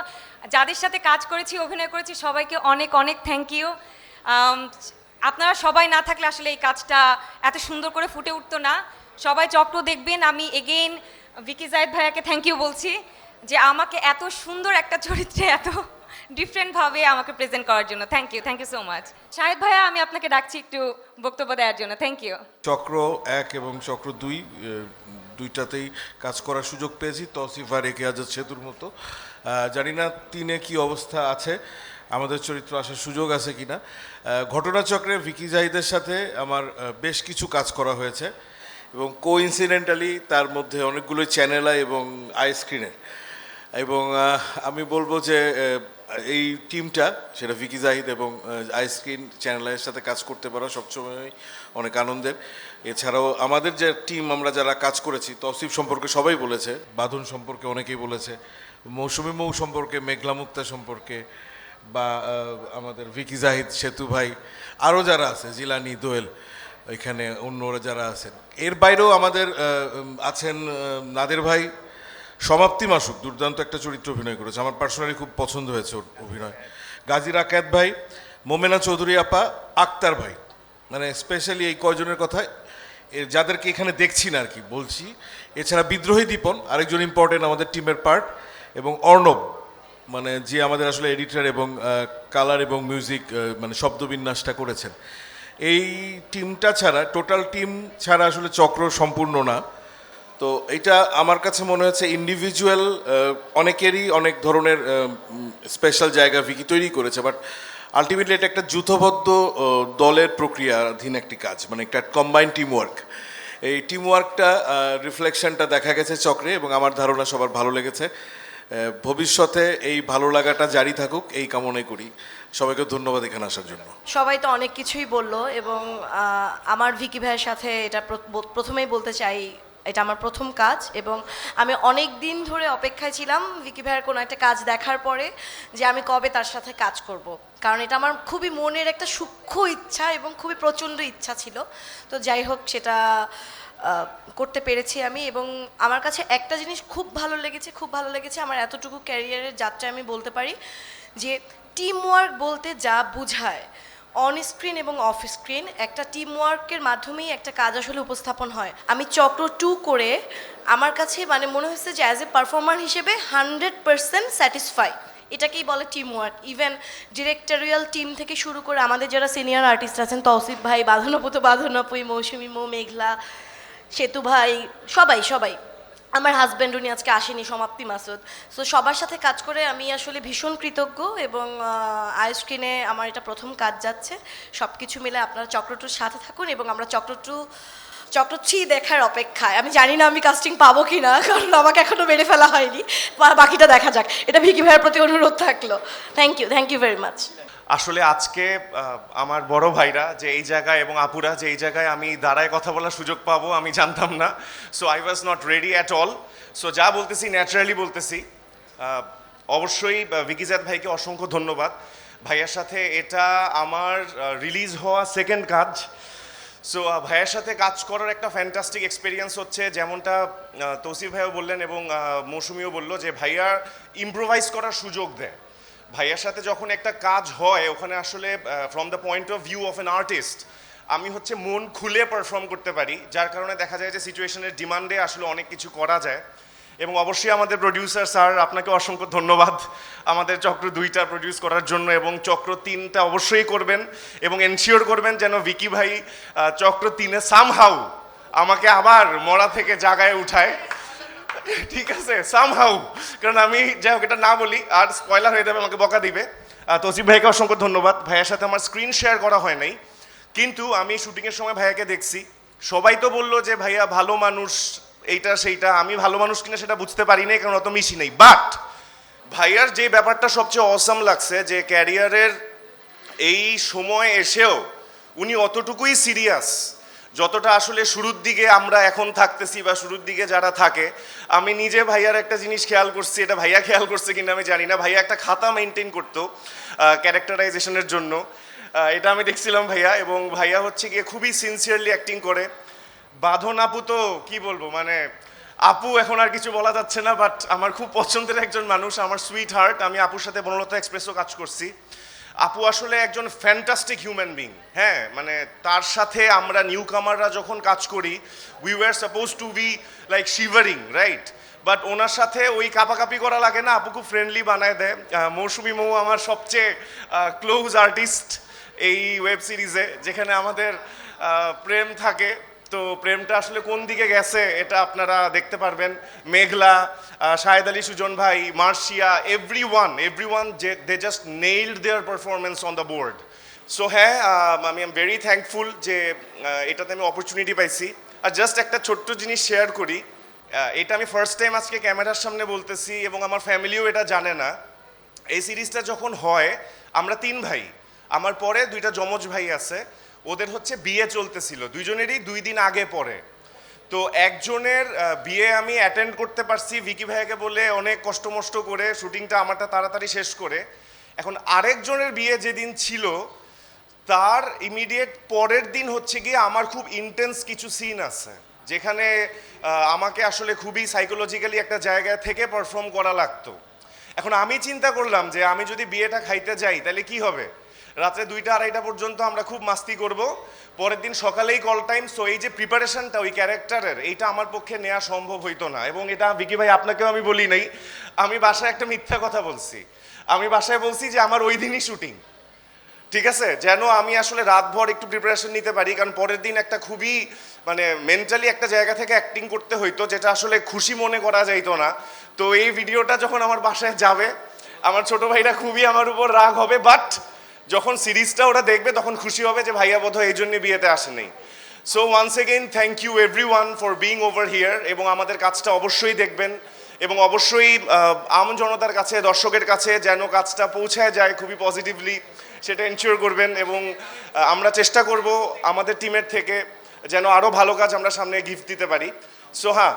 যাদের সাথে কাজ করেছি, অভিনয় করেছি, সবাইকে অনেক অনেক থ্যাংক ইউ। আপনারা সবাই না থাকলে আসলে এই কাজটা এত সুন্দর করে ফুটে উঠতো না। সবাই চক্র দেখবেন। আমি এগেইন ভিকি জায়েদ ভাইয়াকে থ্যাংক ইউ বলছি যে আমাকে এত সুন্দর একটা চরিত্রে এত ডিফারেন্টভাবে আমাকে প্রেজেন্ট করার জন্য। Thank you so much. Shahed ভাইয়া, আমি আপনাকে ডাকছি একটু বক্তব্য দেওয়ার জন্য। Thank you. চক্র 1 এবং চক্র 2 দুইটাতেই কাজ করার সুযোগ পেয়েছি, তৌসিফ আর একে আজাদ সেতুর মতো। জানি না 3-এ কী অবস্থা আছে, আমাদের চরিত্র আসার সুযোগ আছে কিনা। ঘটনাচক্রে ভিকি জাহিদের সাথে আমার বেশ কিছু কাজ করা হয়েছে এবং কোইন্সিডেন্টালি তার মধ্যে অনেকগুলো চ্যানেল এবং আইস্ক্রিনের। এবং আমি বলবো যে এই টিমটা, সেটা ভিকি জাহিদ এবং আইস্ক্রিন চ্যানেলের সাথে কাজ করতে পারা সবসময় অনেক আনন্দের। এছাড়াও আমাদের যে টিম, আমরা যারা কাজ করেছি, তৌসিফ সম্পর্কে সবাই বলেছে, বাঁধন সম্পর্কে অনেকেই বলেছে, মৌসুমী মৌ সম্পর্কে, মেঘলা মুক্তা সম্পর্কে, বা আমাদের ভিকি জাহিদ, সেতু ভাই, আরও যারা আছে, জিলানি, দোয়েল, এখানে অন্যরা যারা আছেন। এর বাইরেও আমাদের আছেন নাদের ভাই, সমাপ্তি মাসুক দুর্দান্ত একটা চরিত্র অভিনয় করেছে, আমার পার্সোনালি খুব পছন্দ হয়েছে ওর অভিনয়। গাজী রাকাত ভাই, মোমেনা চৌধুরী আপা, আক্তার ভাই, মানে স্পেশালি এই কয়জনের কথা যাদেরকে এখানে দেখছি না আর কি বলছি। এছাড়া বিদ্রোহী দীপন আরেকজন ইম্পর্টেন্ট আমাদের টিমের পার্ট, এবং অর্ণব, মানে যে আমাদের আসলে এডিটর এবং কালার এবং মিউজিক মানে শব্দবিন্যাসটা করেছেন। এই টিমটা ছাড়া, টোটাল টিম ছাড়া আসলে চক্র সম্পূর্ণ না। তো এটা আমার কাছে মনে হচ্ছে ইন্ডিভিজুয়াল অনেকেরই অনেক ধরনের স্পেশাল জায়গা ভিকি তৈরি করেছে, বাট আলটিমেটলি এটা একটা যূথবদ্ধ দলের প্রক্রিয়াধীন একটি কাজ, মানে একটা কম্বাইন্ড টিমওয়ার্ক। এই টিমওয়ার্কটা রিফ্লেকশনটা দেখা গেছে চক্রে, এবং আমার ধারণা সবার ভালো লেগেছে। ভবিষ্যতে এই ভালো লাগাটা জারি থাকুক এই কামনাই করি। সবাইকে ধন্যবাদ এখানে আসার জন্য। সবাই তো অনেক কিছুই বললো, এবং আমার ভিকি ভাইয়ের সাথে এটা প্রথমেই বলতে চাই, এটা আমার প্রথম কাজ, এবং আমি অনেক দিন ধরে অপেক্ষায় ছিলাম ভিকি ভাইয়ের কোনো একটা কাজ দেখার পরে যে আমি কবে তার সাথে কাজ করব। কারণ এটা আমার খুবই মনের একটা সূক্ষ্ম ইচ্ছা এবং খুবই প্রচণ্ড ইচ্ছা ছিল। তো যাই হোক, সেটা করতে পেরেছি আমি, এবং আমার কাছে একটা জিনিস খুব ভালো লেগেছে আমার এতটুকু ক্যারিয়ারের যাত্রায় আমি বলতে পারি যে টিমওয়ার্ক বলতে যা বোঝায় অন স্ক্রিন এবং অফ স্ক্রিন, একটা টিমওয়ার্কের মাধ্যমেই একটা কাজ আসলে উপস্থাপন হয়। আমি চক্র 2 করে আমার কাছে মানে মনে হচ্ছে যে অ্যাজ এ পারফর্মার হিসেবে 100% স্যাটিসফাই। এটাকেই বলে টিমওয়ার্ক। ইভেন ডিরেক্টরিয়াল টিম থেকে শুরু করে আমাদের যারা সিনিয়র আর্টিস্ট আছেন, তৌসিফ ভাই, বাঁধনাপুই, মৌসুমি, মেঘলা, সেতু ভাই, সবাই আমার হাজব্যান্ড, উনি আজকে আসেনি, সমাপ্তি মাসুদ। সো সবার সাথে কাজ করে আমি আসলে ভীষণ কৃতজ্ঞ, এবং আইস্ক্রিনে আমার এটা প্রথম কাজ যাচ্ছে। সব কিছু মিলে আপনারা চক্র 2-র সাথে থাকুন, এবং আমরা চক্র 3 দেখার অপেক্ষায়। আমি জানি না আমি কাস্টিং পাবো কি না, কারণ আমাকে এখনও মেরে ফেলা হয়নি, বাকিটা দেখা যাক। এটা ভিকি ভাইয়ের প্রতি অনুরোধ থাকলো। Thank you very much. আসলে আজকে আমার বড় ভাইরা যে এই জায়গায় এবং আপুরা যে এই জায়গায় আমি দাঁড়ায় কথা বলার সুযোগ পাবো আমি জানতাম না। So I was not ready at all. So যা বলতেছি ন্যাচারালি বলতেছি। অবশ্যই ভিকিজাত ভাইকে অসংখ্য ধন্যবাদ। ভাইয়ার সাথে এটা আমার রিলিজ হওয়া সেকেন্ড কাজ। সো ভাইয়ার সাথে কাজ করার একটা ফ্যান্টাস্টিক এক্সপিরিয়েন্স হচ্ছে, যেমনটা তৌসিফ ভাইও বললেন এবং মৌসুমিও বললো যে ভাইয়া ইম্প্রোভাইজ করার সুযোগ দেয়। ভাইয়ার সাথে যখন একটা কাজ হয় ওখানে আসলে from the point of view of an artist আমি হচ্ছে মন খুলে পারফর্ম করতে পারি, যার কারণে দেখা যায় যে সিচুয়েশনের ডিমান্ডে আসলে অনেক কিছু করা যায়। এবং অবশ্যই আমাদের প্রডিউসার স্যার, আপনাকে অসংখ্য ধন্যবাদ আমাদের চক্র 2টা প্রডিউস করার জন্য, এবং চক্র 3টা অবশ্যই করবেন এবং এনশিওর করবেন যেন ভিকি ভাই চক্র 3-এ সামহাউ আমাকে আবার মরা থেকে জাগায় উঠায়। ঠিক আছে, সামহাউ, কারণ আমি যাই হোক এটা না বলি আর স্পয়লার হয়ে যাবে, আমাকে বকা দিবে। তৌসিফ ভাইকে অসংখ্য ধন্যবাদ। ভাইয়ের সাথে আমার স্ক্রিন শেয়ার করা হয় নাই, কিন্তু আমি শুটিংয়ের সময় ভাইয়াকে দেখছি। সবাই তো বললো যে ভাইয়া ভালো মানুষ, এইটা সেইটা। আমি ভালো মানুষ কিনা সেটা বুঝতে পারি নাই, কারণ অত মিশি নেই। বাট ভাইয়ার যে ব্যাপারটা সবচেয়ে অসাম লাগছে, যে ক্যারিয়ারের এই সময় এসেও উনি অতটুকুই সিরিয়াস যতটা আসলে শুরুর দিকে আমরা এখন থাকতেছি বা শুরুর দিকে যারা থাকে। আমি নিজে ভাইয়ার একটা জিনিস খেয়াল করছি, এটা ভাইয়া খেয়াল করছে কিনা আমি জানি না, ভাইয়া একটা খাতা মেনটেন করতো ক্যারেক্টারাইজেশনের জন্য। এটা আমি দেখছিলাম ভাইয়া, এবং ভাইয়া হচ্ছে গিয়ে খুবই সিনসিয়ারলি অ্যাক্টিং করে। বাঁধন আপু তো কি বলবো, মানে আপু এখন আর কিছু বলা যাচ্ছে না, বাট আমার খুব পছন্দের একজন মানুষ, আমার সুইট হার্ট। আমি আপুর সাথে বনলতা এক্সপ্রেসও কাজ করছি। আপু আসলে একজন ফ্যান্টাস্টিক হিউম্যান বিং। হ্যাঁ, মানে তার সাথে আমরা নিউ কামাররা যখন কাজ করি we were suppose to be like shivering, right? But ওনার সাথে ওই কাপাকাপি করা লাগে না, আপু খুব ফ্রেন্ডলি বানায় দেয়। মৌসুমি মৌ আমার সবচেয়ে ক্লোজ আর্টিস্ট এই ওয়েব সিরিজে, যেখানে আমাদের প্রেম থাকে। তো প্রেমটা আসলে কোন দিকে গেছে এটা আপনারা দেখতে পারবেন। মেঘলা, শাহেদ আলী সুজন ভাই, Marshia, everyone they just nailed their performance on the board. So হ্যাঁ, আমি এম ভেরি থ্যাঙ্কফুল যে এটাতে আমি অপরচুনিটি পাইছি। আর জাস্ট একটা ছোট্ট জিনিস শেয়ার করি, এটা আমি ফার্স্ট টাইম আজকে ক্যামেরার সামনে বলতেছি এবং আমার ফ্যামিলিও এটা জানে না। এই সিরিজটা যখন হয় আমরা 3 ভাই, আমার পরে 2টা যমজ ভাই আছে, ওদের হচ্ছে বিয়ে চলতেছিল, দুইজনেরই 2 দিন আগে পরে। তো একজনের বিয়ে আমি অ্যাটেন্ড করতে পারছি ভিকি ভাইয়াকে বলে অনেক কষ্ট করে, শুটিংটা আমারটা তাড়াতাড়ি শেষ করে। এখন আরেকজনের বিয়ে যেদিন ছিল তার ইমিডিয়েট পরের দিন হচ্ছে গিয়ে আমার খুব ইন্টেন্স কিছু সিন আছে, যেখানে আমাকে আসলে খুবই সাইকোলজিক্যালি একটা জায়গা থেকে পারফর্ম করা লাগতো। এখন আমি চিন্তা করলাম যে আমি যদি বিয়েটা খাইতে যাই তাহলে কি হবে, রাত্রে 2টা-2:30 পর্যন্ত আমরা খুব মাস্তি করব, পরের দিন সকালেই কল টাইম। সো এই যে প্রিপারেশনটা ওই ক্যারেক্টারের, এইটা আমার পক্ষে নেওয়া সম্ভব হইতো না। এবং এটা ভিকি ভাই আপনাকেও আমি বলি নাই, আমি বাসায় একটা মিথ্যা কথা বলছি। আমি বাসায় বলছি যে আমার ওই দিনই শুটিং, ঠিক আছে, যেন আমি আসলে রাতভর একটু প্রিপারেশন নিতে পারি, কারণ পরের দিন একটা খুবই মানে মেন্টালি একটা জায়গা থেকে অ্যাক্টিং করতে হইতো, যেটা আসলে খুশি মনে করা যাইতো না। তো এই ভিডিওটা যখন আমার বাসায় যাবে, আমার ছোট ভাইরা খুবই আমার উপর রাগ হবে, বাট যখন সিরিজটা ওরা দেখবে তখন খুশি হবে যে ভাইয়া বোধহয় এই জন্য বিয়েতে আসেনি। So once again thank you everyone for being over here, এবং আমাদের কাজটা অবশ্যই দেখবেন, এবং অবশ্যই আম জনতার কাছে, দর্শকের কাছে যেন কাজটা পৌঁছায় যায় খুবই পজিটিভলি, সেটা এনশিওর করবেন। এবং আমরা চেষ্টা করব আমাদের টিমের থেকে যেন আরও ভালো কাজ আমরা সামনে গিফট দিতে পারি। সো হ্যাঁ,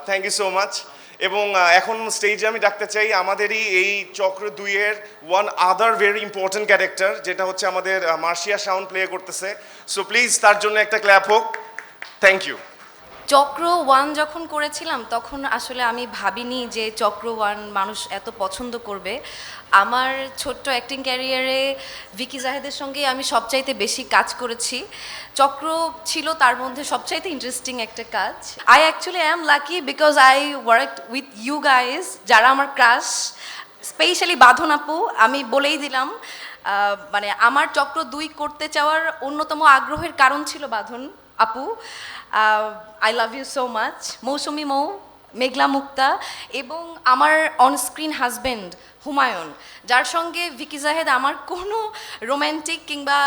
থ্যাংক ইউ সো মাচ। এবং এখন স্টেজে আমি ডাকতে চাই আমাদেরই এই চক্র 2-এর one other very important character, যেটা হচ্ছে আমাদের মার্শিয়া শাওন প্লে করতেছে। সো প্লিজ তার জন্য একটা ক্ল্যাপ হোক। Thank you. চক্র 1 যখন করেছিলাম তখন আসলে আমি ভাবিনি যে চক্র 1 মানুষ এত পছন্দ করবে। আমার ছোট্ট অ্যাক্টিং ক্যারিয়ারে ভিকি জাহেদের সঙ্গে আমি সবচাইতে বেশি কাজ করেছি। চক্র ছিল তার মধ্যে সবচাইতে ইন্টারেস্টিং একটা কাজ। I actually am lucky because I worked with you guys, যারা আমার ক্রাশ, স্পেশালি বাঁধন আপু। আমি বলেই দিলাম, মানে আমার চক্র 2 করতে চাওয়ার অন্যতম আগ্রহের কারণ ছিল বাঁধন আপু। I love you so much. Mousumi Mou, Meghla Mukta, এবং আমার অনস্ক্রিন হাজব্যান্ড হুমায়ুন, যার সঙ্গে ভিকি জাহেদ আমার কোনো রোম্যান্টিক কিংবা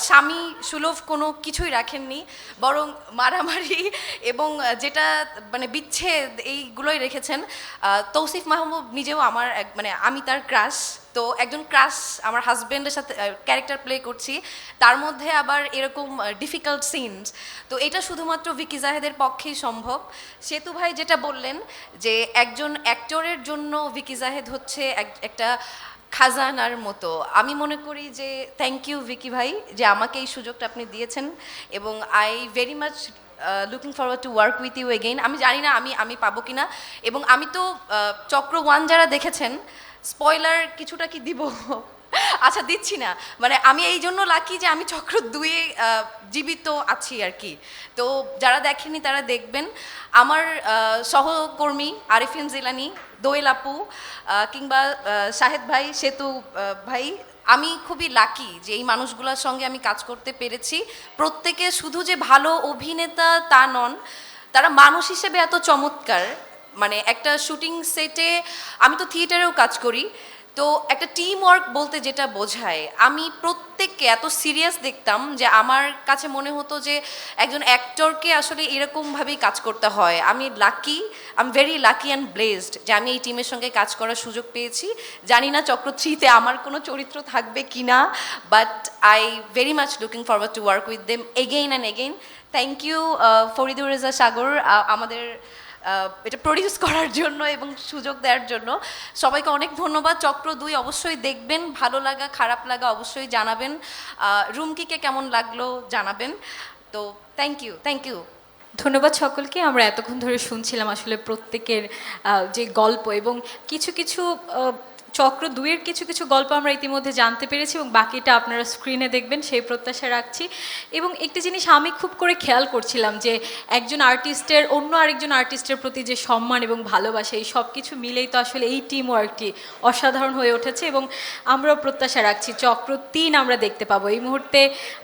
স্বামী সুলভ কোনো কিছুই রাখেননি, বরং মারামারি এবং যেটা মানে বিচ্ছেদ এইগুলোই রেখেছেন। তৌসিফ মাহমুদ নিজেও আমার মানে আমি তার ক্রাশ, তো একজন ক্রাশ আমার হাজব্যান্ডের সাথে ক্যারেক্টার প্লে করছি, তার মধ্যে আবার এরকম ডিফিকাল্ট সিনস, তো এটা শুধুমাত্র ভিকি জাহেদের পক্ষেই সম্ভব। সেতু ভাই যেটা বললেন যে একজন অ্যাক্টরের জন্য ভিকি জাহেদ হচ্ছে একটা খাজানার মতো, আমি মনে করি যে থ্যাংক ইউ ভিকি ভাই যে আমাকে এই সুযোগটা আপনি দিয়েছেন, এবং I very much looking forward to work with you again. আমি জানি না আমি পাবো কিনা, এবং আমি তো চক্র 1 যারা দেখেছেন, স্পয়লার কিছুটা কি দিব? আচ্ছা দিচ্ছি না, মানে আমি এই জন্য লাকি যে আমি চক্র 2-এ জীবিত আছি আর কি। তো যারা দেখেনি তারা দেখবেন। আমার সহকর্মী আরিফিন জিলানি, দোয়েল আপু, কিংবা শাহেদ ভাই, সেতু ভাই, আমি খুবই লাকি যে এই মানুষগুলোর সঙ্গে আমি কাজ করতে পেরেছি। প্রত্যেকে শুধু যে ভালো অভিনেতা তা নন, তারা মানুষ হিসেবে এত চমৎকার। মানে একটা শুটিং সেটে, আমি তো থিয়েটারেও কাজ করি, তো একটা টিম ওয়ার্ক বলতে যেটা বোঝায়, আমি প্রত্যেককে এত সিরিয়াস দেখতাম যে আমার কাছে মনে হতো যে একজন অ্যাক্টরকে আসলে এরকমভাবেই কাজ করতে হয়। আমি lucky, I am very lucky and blessed যে আমি এই টিমের সঙ্গে কাজ করার সুযোগ পেয়েছি। জানি না চক্র 3-তে আমার কোনো চরিত্র থাকবে কি না, but I very much looking forward to work with them again and again. Thank you Faridur Reza Sagar আমাদের এটা প্রডিউস করার জন্য এবং সুযোগ দেওয়ার জন্য। সবাইকে অনেক ধন্যবাদ। চক্র 2 অবশ্যই দেখবেন, ভালো লাগা খারাপ লাগা অবশ্যই জানাবেন, রুমকিকে কেমন লাগলো জানাবেন। তো থ্যাংক ইউ, থ্যাংক ইউ। ধন্যবাদ সকলকে। আমরা এতক্ষণ ধরে শুনছিলাম আসলে প্রত্যেকের যে গল্প, এবং কিছু কিছু চক্র 2-এর কিছু কিছু গল্প আমরা ইতিমধ্যে জানতে পেরেছি, এবং বাকিটা আপনারা স্ক্রিনে দেখবেন সেই প্রত্যাশা রাখছি। এবং একটি জিনিস আমি খুব করে খেয়াল করছিলাম যে একজন আর্টিস্টের অন্য আরেকজন আর্টিস্টের প্রতি যে সম্মান এবং ভালোবাসা, এই সব কিছু মিলেই তো আসলে এই টিম ওয়ার্কটি অসাধারণ হয়ে উঠেছে, এবং আমরাও প্রত্যাশা রাখছি চক্র 3 আমরা দেখতে পাবো। এই মুহূর্তে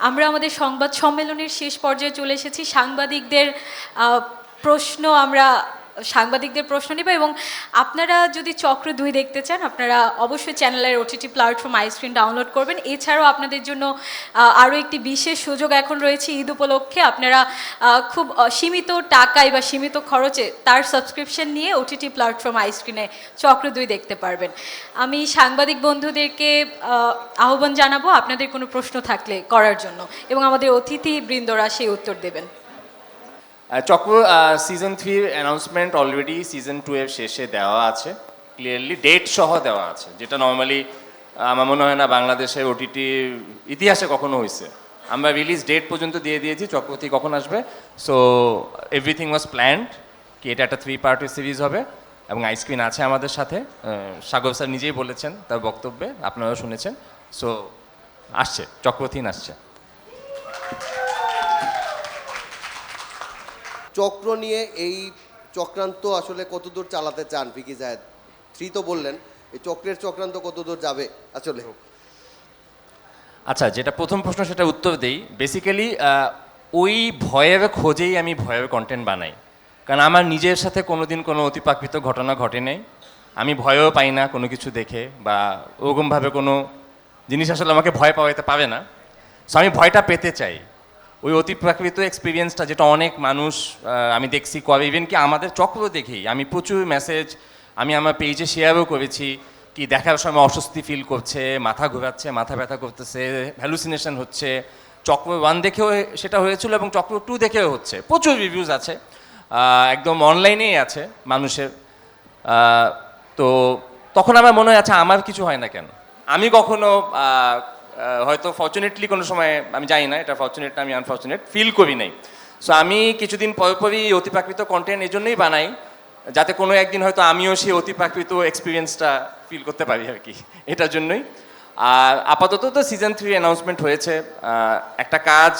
আমরা আমাদের সংবাদ সম্মেলনের শেষ পর্যায়ে চলে এসেছি। সাংবাদিকদের প্রশ্ন নেব, এবং আপনারা যদি চক্র 2 দেখতে চান আপনারা অবশ্যই চ্যানেলের ওটিটি প্ল্যাটফর্ম আইস্ক্রিন ডাউনলোড করবেন। এছাড়াও আপনাদের জন্য আরও একটি বিশেষ সুযোগ এখন রয়েছে ঈদ উপলক্ষে। আপনারা খুব সীমিত টাকায় বা সীমিত খরচে তার সাবস্ক্রিপশন নিয়ে ওটিটি প্ল্যাটফর্ম আইস্ক্রিনে চক্র 2 দেখতে পারবেন। আমি সাংবাদিক বন্ধুদেরকে আহ্বান জানাবো আপনাদের কোনো প্রশ্ন থাকলে করার জন্য, এবং আমাদের অতিথিবৃন্দরা সেই উত্তর দেবেন। চক্র সিজন 3 অ্যানাউন্সমেন্ট অলরেডি সিজন 2 এর শেষে দেওয়া আছে, ক্লিয়ারলি ডেট সহ দেওয়া আছে, যেটা নর্মালি আমার মনে হয় না বাংলাদেশের ওটিটি ইতিহাসে কখনো হয়েছে। আমরা রিলিজ ডেট পর্যন্ত দিয়ে দিয়েছি চক্র 3 কখন আসবে। সো এভরিথিং ওয়াজ প্ল্যান্ড কি এটা একটা 3 পার্টের সিরিজ হবে, এবং আইস্ক্রিন আছে আমাদের সাথে। সাগর স্যার নিজেই বলেছেন তার বক্তব্যে, আপনারাও শুনেছেন। সো আসছে, চক্র 3 আসছে। চক্র নিয়ে এই চক্রান্ত আসলে কতদূর চালাতে চান ভিকি জায়েদ? 3 তো বললেন, এই চক্রের চক্রান্ত কতদূর যাবে আসলে? আচ্ছা, যেটা প্রথম প্রশ্ন সেটা উত্তর দেই। বেসিক্যালি ওই ভয়ের খোঁজেই আমি ভয়ের কন্টেন্ট বানাই, কারণ আমার নিজের সাথে কোনোদিন কোনো অতিপ্রাকৃত ঘটনা ঘটে নেই। আমি ভয়ও পাই না কোনো কিছু দেখে, বা ওরকমভাবে কোনো জিনিস আসলে আমাকে ভয় পাওয়াতে পারে না। সো আমি ভয়টা পেতে চাই, ওই অতিপ্রাকৃত এক্সপিরিয়েন্সটা যেটা অনেক মানুষ আমি দেখছি করে, ইভেন কি আমাদের চক্র দেখেই আমি প্রচুর মেসেজ আমি আমার পেজে শেয়ারও করেছি, কি দেখার সময় অস্বস্তি ফিল করছে, মাথা ঘোরাচ্ছে, মাথা ব্যথা করতেছে, হ্যালুসিনেশন হচ্ছে। চক্র 1 দেখেও সেটা হয়েছিল এবং চক্র 2 দেখেও হচ্ছে। প্রচুর রিভিউজ আছে, একদম অনলাইনেই আছে মানুষের। তো তখন আমার মনে হয় আচ্ছা আমার কিছু হয় না কেন? আমি কখনো হয়তো ফর্চুনেটলি কোনো সময়, আমি জানি না এটা ফর্চুনেট না আমি আনফর্চুনেট, ফিল করি নাই। সো আমি কিছুদিন পরপরই অতিপ্রাকৃত কন্টেন্ট এই জন্যই বানাই, যাতে কোনো একদিন হয়তো আমিও সেই অতিপ্রাকৃত এক্সপিরিয়েন্সটা ফিল করতে পারি আর কি, এটার জন্যই। আর আপাতত তো সিজন 3 অ্যানাউন্সমেন্ট হয়েছে। একটা কাজ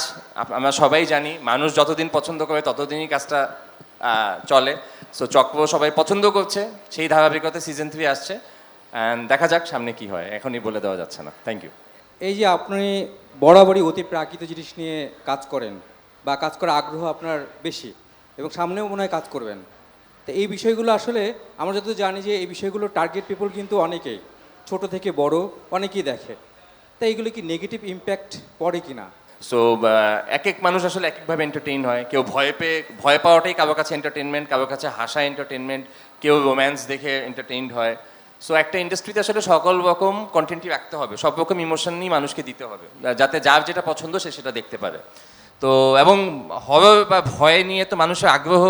আমরা সবাই জানি, মানুষ যতদিন পছন্দ করে ততদিনই কাজটা চলে। সো চক্র সবাই পছন্দ করছে, সেই ধারাবাহিকতা সিজন 3 আসছে। অ্যান্ড দেখা যাক সামনে কি হয়, এখনই বলে দেওয়া যাচ্ছে না। Thank you. এই যে আপনি বরাবরই অতি প্রাকৃত জিনিস নিয়ে কাজ করেন, বা কাজ করার আগ্রহ আপনার বেশি, এবং সামনেও মনে হয় কাজ করবেন, তো এই বিষয়গুলো আসলে আমরা যত জানি যে এই বিষয়গুলো টার্গেট পিপল কিন্তু অনেকেই, ছোট থেকে বড় অনেকেই দেখে, তাই এইগুলো কি নেগেটিভ ইম্প্যাক্ট পড়ে কি না? সো এক এক মানুষ আসলে এক একভাবে এন্টারটেইন হয়। কেউ ভয় পাওয়াটাই কারোর কাছে এন্টারটেনমেন্ট, কারোর কাছে হাসা এন্টারটেনমেন্ট, কেউ রোম্যান্স দেখে এন্টারটেইনড হয়। সো একটা ইন্ডাস্ট্রিতে আসলে সকল রকম কন্টেন্টই রাখতে হবে, সব রকম ইমোশনই মানুষকে দিতে হবে, যাতে যার যেটা পছন্দ সে সেটা দেখতে পারে। তো এবং হরর বা ভয় নিয়ে তো মানুষের আগ্রহ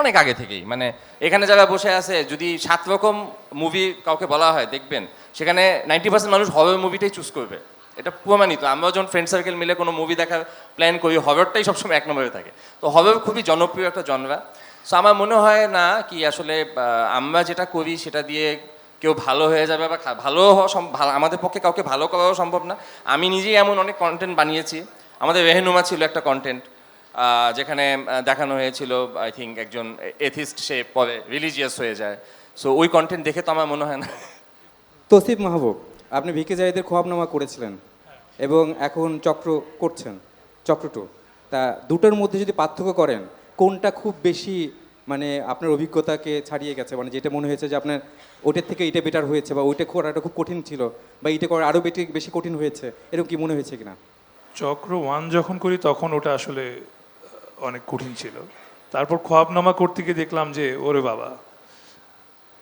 অনেক আগে থেকেই, মানে এখানে যারা বসে আছে যদি 7 রকম মুভি কাউকে বলা হয় দেখবেন, সেখানে 90% মানুষ হরর মুভিটাই চুজ করবে, এটা প্রমাণিত। আমরা যখন ফ্রেন্ড সার্কেল মিলে কোনো মুভি দেখার প্ল্যান করি, হররটাই সবসময় 1 নম্বরে থাকে। তো হরর খুবই জনপ্রিয় একটা জনরা। সো আমার মনে হয় না কি আসলে আমরা যেটা করি সেটা দিয়ে কেউ ভালো হয়ে যাবে বা ভালো হওয়া আমাদের পক্ষে কাউকে ভালো করাও সম্ভব না। আমি নিজেই এমন অনেক কন্টেন্ট বানিয়েছি। আমাদের রেহেনুমা ছিল একটা কন্টেন্ট, যেখানে দেখানো হয়েছিল আই থিঙ্ক একজন এথিস্ট, সে পরে রিলিজিয়াস হয়ে যায়। সো ওই কন্টেন্ট দেখে তো আমার মনে হয় না। তৌসিফ মাহবুব, আপনি ভিকি জায়েদের খোয়াবনামা করেছিলেন এবং এখন চক্র করছেন, চক্র 2, তা দুটোর মধ্যে যদি পার্থক্য করেন, কোনটা খুব বেশি মানে আপনার অভিজ্ঞতাকে ছাড়িয়ে গেছে, মানে যেটা মনে হয়েছে যে আপনার ওটার থেকে এটা বেটার হয়েছে, বা ওইটা করাটা খুব কঠিন ছিল, বা এটা করা আরও বেশি কঠিন হয়েছে, এরকম কি মনে হয়েছে কিনা? চক্র 1 যখন করি তখন ওটা আসলে অনেক কঠিন ছিল। তারপর খোয়াবনামা করতে গিয়ে দেখলাম যে ওরে বাবা।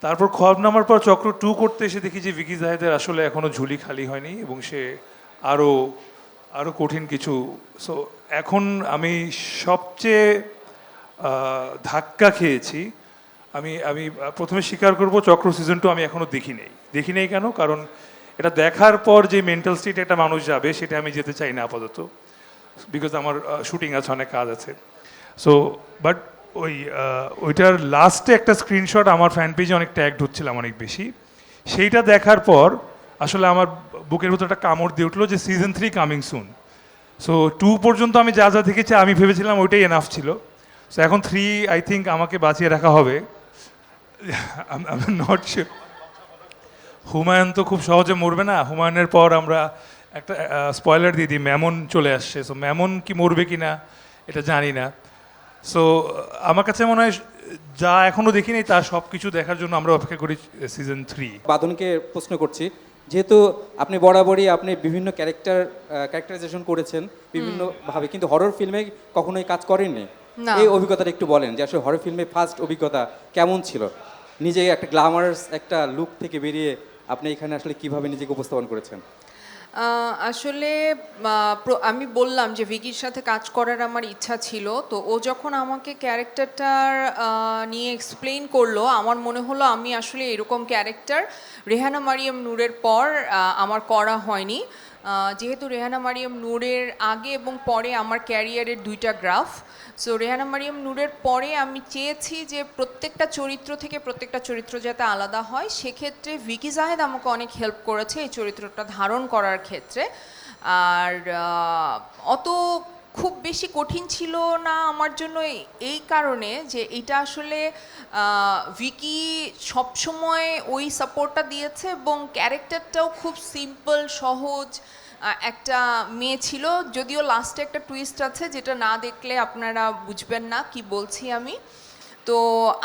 তারপর খোয়াবনামার পর চক্র 2 করতে এসে দেখি যে ভিকি জায়েদের আসলে এখনও ঝুলি খালি হয়নি, এবং সে আরও কঠিন কিছু। সো এখন আমি সবচেয়ে ধাক্কা খেয়েছি। আমি প্রথমে স্বীকার করব চক্র সিজন 2 আমি এখনও দেখি নেই। কেন? কারণ এটা দেখার পর যে মেন্টাল স্টেট একটা মানুষ যাবে সেটা আমি যেতে চাই না আপাতত, বিকজ আমার শুটিং আছে, অনেক কাজ আছে। সো বাট ওইটার লাস্টে একটা স্ক্রিনশট আমার ফ্যান পেজে অনেক ট্যাগড হচ্ছিলাম অনেক বেশি। সেইটা দেখার পর আসলে আমার বুকের ভিতরে একটা কামড় দিয়ে উঠলো যে সিজন 3 কামিং সুন। সো 2 পর্যন্ত আমি যা যা দেখেছি আমি ভেবেছিলাম ওইটাই এনাফ ছিল। সো এখন 3 আই থিঙ্ক আমাকে বাঁচিয়ে রাখা হবে। আমি নট শিওর। হুমায়ুন তো খুব সহজে মরবে না। হুমায়ুনের পর আমরা একটা স্পয়লার দিয়ে দিই, ম্যামন চলে আসছে। সো ম্যামন কি মরবে কি না এটা জানি না। সো আমার কাছে মনে হয় যা এখনও দেখিনি তার সব কিছু দেখার জন্য আমরা অপেক্ষা করি সিজন 3। বাদনকে প্রশ্ন করছি, যেহেতু আপনি বরাবরই আপনি বিভিন্ন ক্যারেক্টারাইজেশন করেছেন বিভিন্নভাবে, কিন্তু হরর ফিল্মে কখনোই কাজ করেননি, এই অভিজ্ঞতাটা একটু বলেন যে আসলে হরর ফিল্মে ফার্স্ট অভিজ্ঞতা কেমন ছিল? নিজে একটা গ্ল্যামারাস একটা লুক থেকে বেরিয়ে আপনি এখানে আসলে কিভাবে নিজেকে উপস্থাপন করেছেন? আসলে আমি বললাম যে ভিকির সাথে কাজ করার আমার ইচ্ছা ছিল, তো ও যখন আমাকে ক্যারেক্টারটার নিয়ে এক্সপ্লেইন করলো, আমার মনে হলো আমি আসলে এরকম ক্যারেক্টার রেহানা মারিয়াম নূরের পর আমার করা হয়নি। যেহেতু রেহানা মারিয়াম নূরের আগে এবং পরে আমার ক্যারিয়ারের 2টা গ্রাফ। সো রেহানা মারিয়াম নূরের পরে আমি চেয়েছি যে প্রত্যেকটা চরিত্র থেকে প্রত্যেকটা চরিত্র যাতে আলাদা হয়, সেক্ষেত্রে ভিকি জায়েদ আমাকে অনেক হেল্প করেছে এই চরিত্রটা ধারণ করার ক্ষেত্রে। আর অত খুব বেশি কঠিন ছিল না আমার জন্য এই কারণে যে এটা আসলে ভিকি সবসময় ওই সাপোর্টটা দিয়েছে এবং ক্যারেক্টারটাও খুব সিম্পল সহজ একটা মেয়ে ছিল, যদিও লাস্টে একটা টুইস্ট আছে যেটা না দেখলে আপনারা বুঝবেন না কি বলছি আমি। তো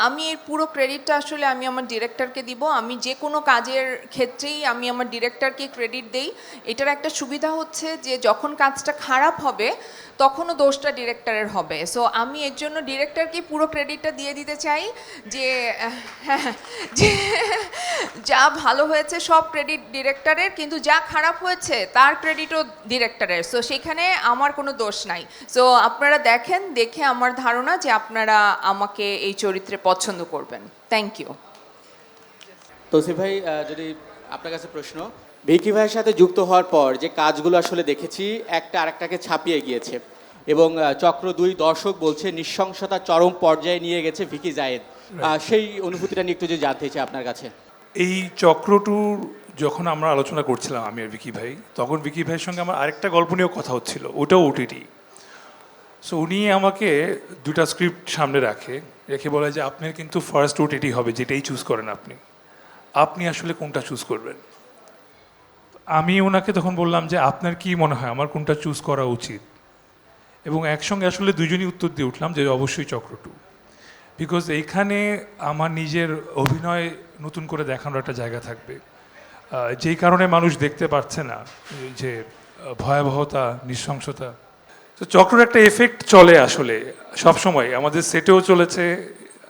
আমি এর পুরো ক্রেডিটটা আসলে আমি আমার ডিরেক্টরকে দিব। আমি যে কোনো কাজের ক্ষেত্রেই আমি আমার ডিরেক্টরকে ক্রেডিট দেই। এটার একটা সুবিধা হচ্ছে যে যখন কাজটা খারাপ হবে তখনও দোষটা ডিরেক্টরের হবে। সো আমি এর জন্য ডিরেক্টরকে পুরো ক্রেডিটটা দিয়ে দিতে চাই যে যে যা ভালো হয়েছে সব ক্রেডিট ডিরেক্টরের, কিন্তু যা খারাপ হয়েছে তার ক্রেডিটও ডিরেক্টরের। সো সেখানে আমার কোনো দোষ নাই। সো আপনারা দেখেন, দেখে আমার ধারণা যে আপনারা আমাকে এই চরিত্রে পছন্দ করবেন। Thank you. তৌসিফ ভাই, যদি আপনার কাছে প্রশ্ন, ভিকি ভাইয়ের সাথে যুক্ত হওয়ার পর যে কাজগুলো আসলে দেখেছি একটা আরেকটাকে ছাপিয়ে গিয়েছে এবং চক্র 2 দর্শক বলছে নৃশংসতা চরম পর্যায়ে নিয়ে গেছে ভিকি জায়েদ। সেই অনুভূতিটা নিয়ে একটু যদি জানতে চাই আপনার কাছে। এই চক্রটুর যখন আমরা আলোচনা করছিলাম আমি আর ভিকি ভাই, তখন ভিকি ভাইয়ের সঙ্গে আমার আরেকটা গল্প নিয়েও কথা হচ্ছিল, ওটাও ওটিটি। সো উনি আমাকে 2টা স্ক্রিপ্ট সামনে রেখে বলে যে আপনার কিন্তু ফার্স্ট ওটিটি হবে, যেটাই চুজ করেন আপনি আসলে কোনটা চুজ করবেন। আমি ওনাকে তখন বললাম যে আপনার কি মনে হয় আমার কোনটা চুজ করা উচিত, এবং একসঙ্গে আসলে দুজনই উত্তর দিয়ে উঠলাম যে অবশ্যই চক্রটু, বিকজ এইখানে আমার নিজের অভিনয় নতুন করে দেখানোর একটা জায়গা থাকবে, যেই কারণে মানুষ দেখতে পাচ্ছে না যে ভয়াবহতা, নৃশংসতা। তো চক্রের একটা এফেক্ট চলে আসলে সবসময়, আমাদের সেটেও চলেছে,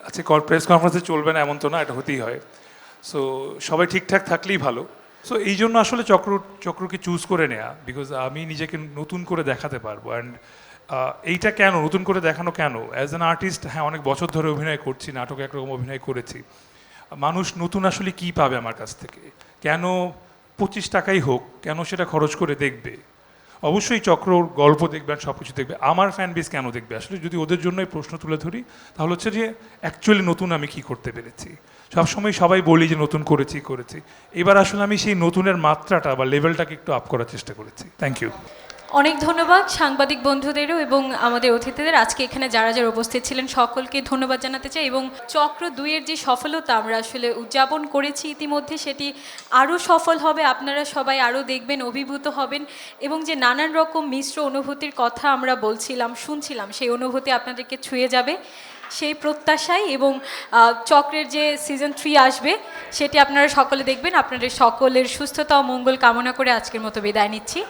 আজকে প্রেস কনফারেন্সে চলবে না এমন তো না, এটা হতেই হয়। সো সবাই ঠিকঠাক থাকলেই ভালো। সো এই জন্য আসলে চক্রকে চুজ করে নেওয়া, বিকজ আমি নিজেকে নতুন করে দেখাতে পারবো। অ্যান্ড এইটা কেন নতুন করে দেখানো কেন, অ্যাজ অ্যান আর্টিস্ট, হ্যাঁ অনেক বছর ধরে অভিনয় করছি, নাটকে একরকম অভিনয় করেছি, মানুষ নতুন আসলে কি পাবে আমার কাছ থেকে, কেন 25 টাকাই হোক কেন সেটা খরচ করে দেখবে। অবশ্যই চক্রর গল্প দেখবেন, সব কিছু দেখবে, আমার ফ্যান বেস কেন দেখবে আসলে, যদি ওদের জন্যই প্রশ্ন তুলে ধরি তাহলে হচ্ছে যে অ্যাকচুয়ালি নতুন আমি কি করতে পেরেছি। সবসময় সবাই বলি যে নতুন করেছি, এবার আসলে আমি সেই নতুনের মাত্রাটা বা লেভেলটাকে একটু আপ করার চেষ্টা করেছি। Thank you. অনেক ধন্যবাদ সাংবাদিক বন্ধুদেরও এবং আমাদের অতিথিদের, আজকে এখানে যারা যারা উপস্থিত ছিলেন সকলকে ধন্যবাদ জানাতে চাই। এবং চক্র 2-এর যে সফলতা আমরা আসলে উদযাপন করেছি ইতিমধ্যে, সেটি আরও সফল হবে, আপনারা সবাই আরও দেখবেন, অভিভূত হবেন, এবং যে নানান রকম মিশ্র অনুভূতির কথা আমরা শুনছিলাম, সেই অনুভূতি আপনাদেরকে ছুঁয়ে যাবে সেই প্রত্যাশায়। এবং চক্রের যে সিজন 3 আসবে সেটি আপনারা সকলে দেখবেন। আপনাদের সকলের সুস্থতা ও মঙ্গল কামনা করে আজকের মতো বিদায় নিচ্ছি।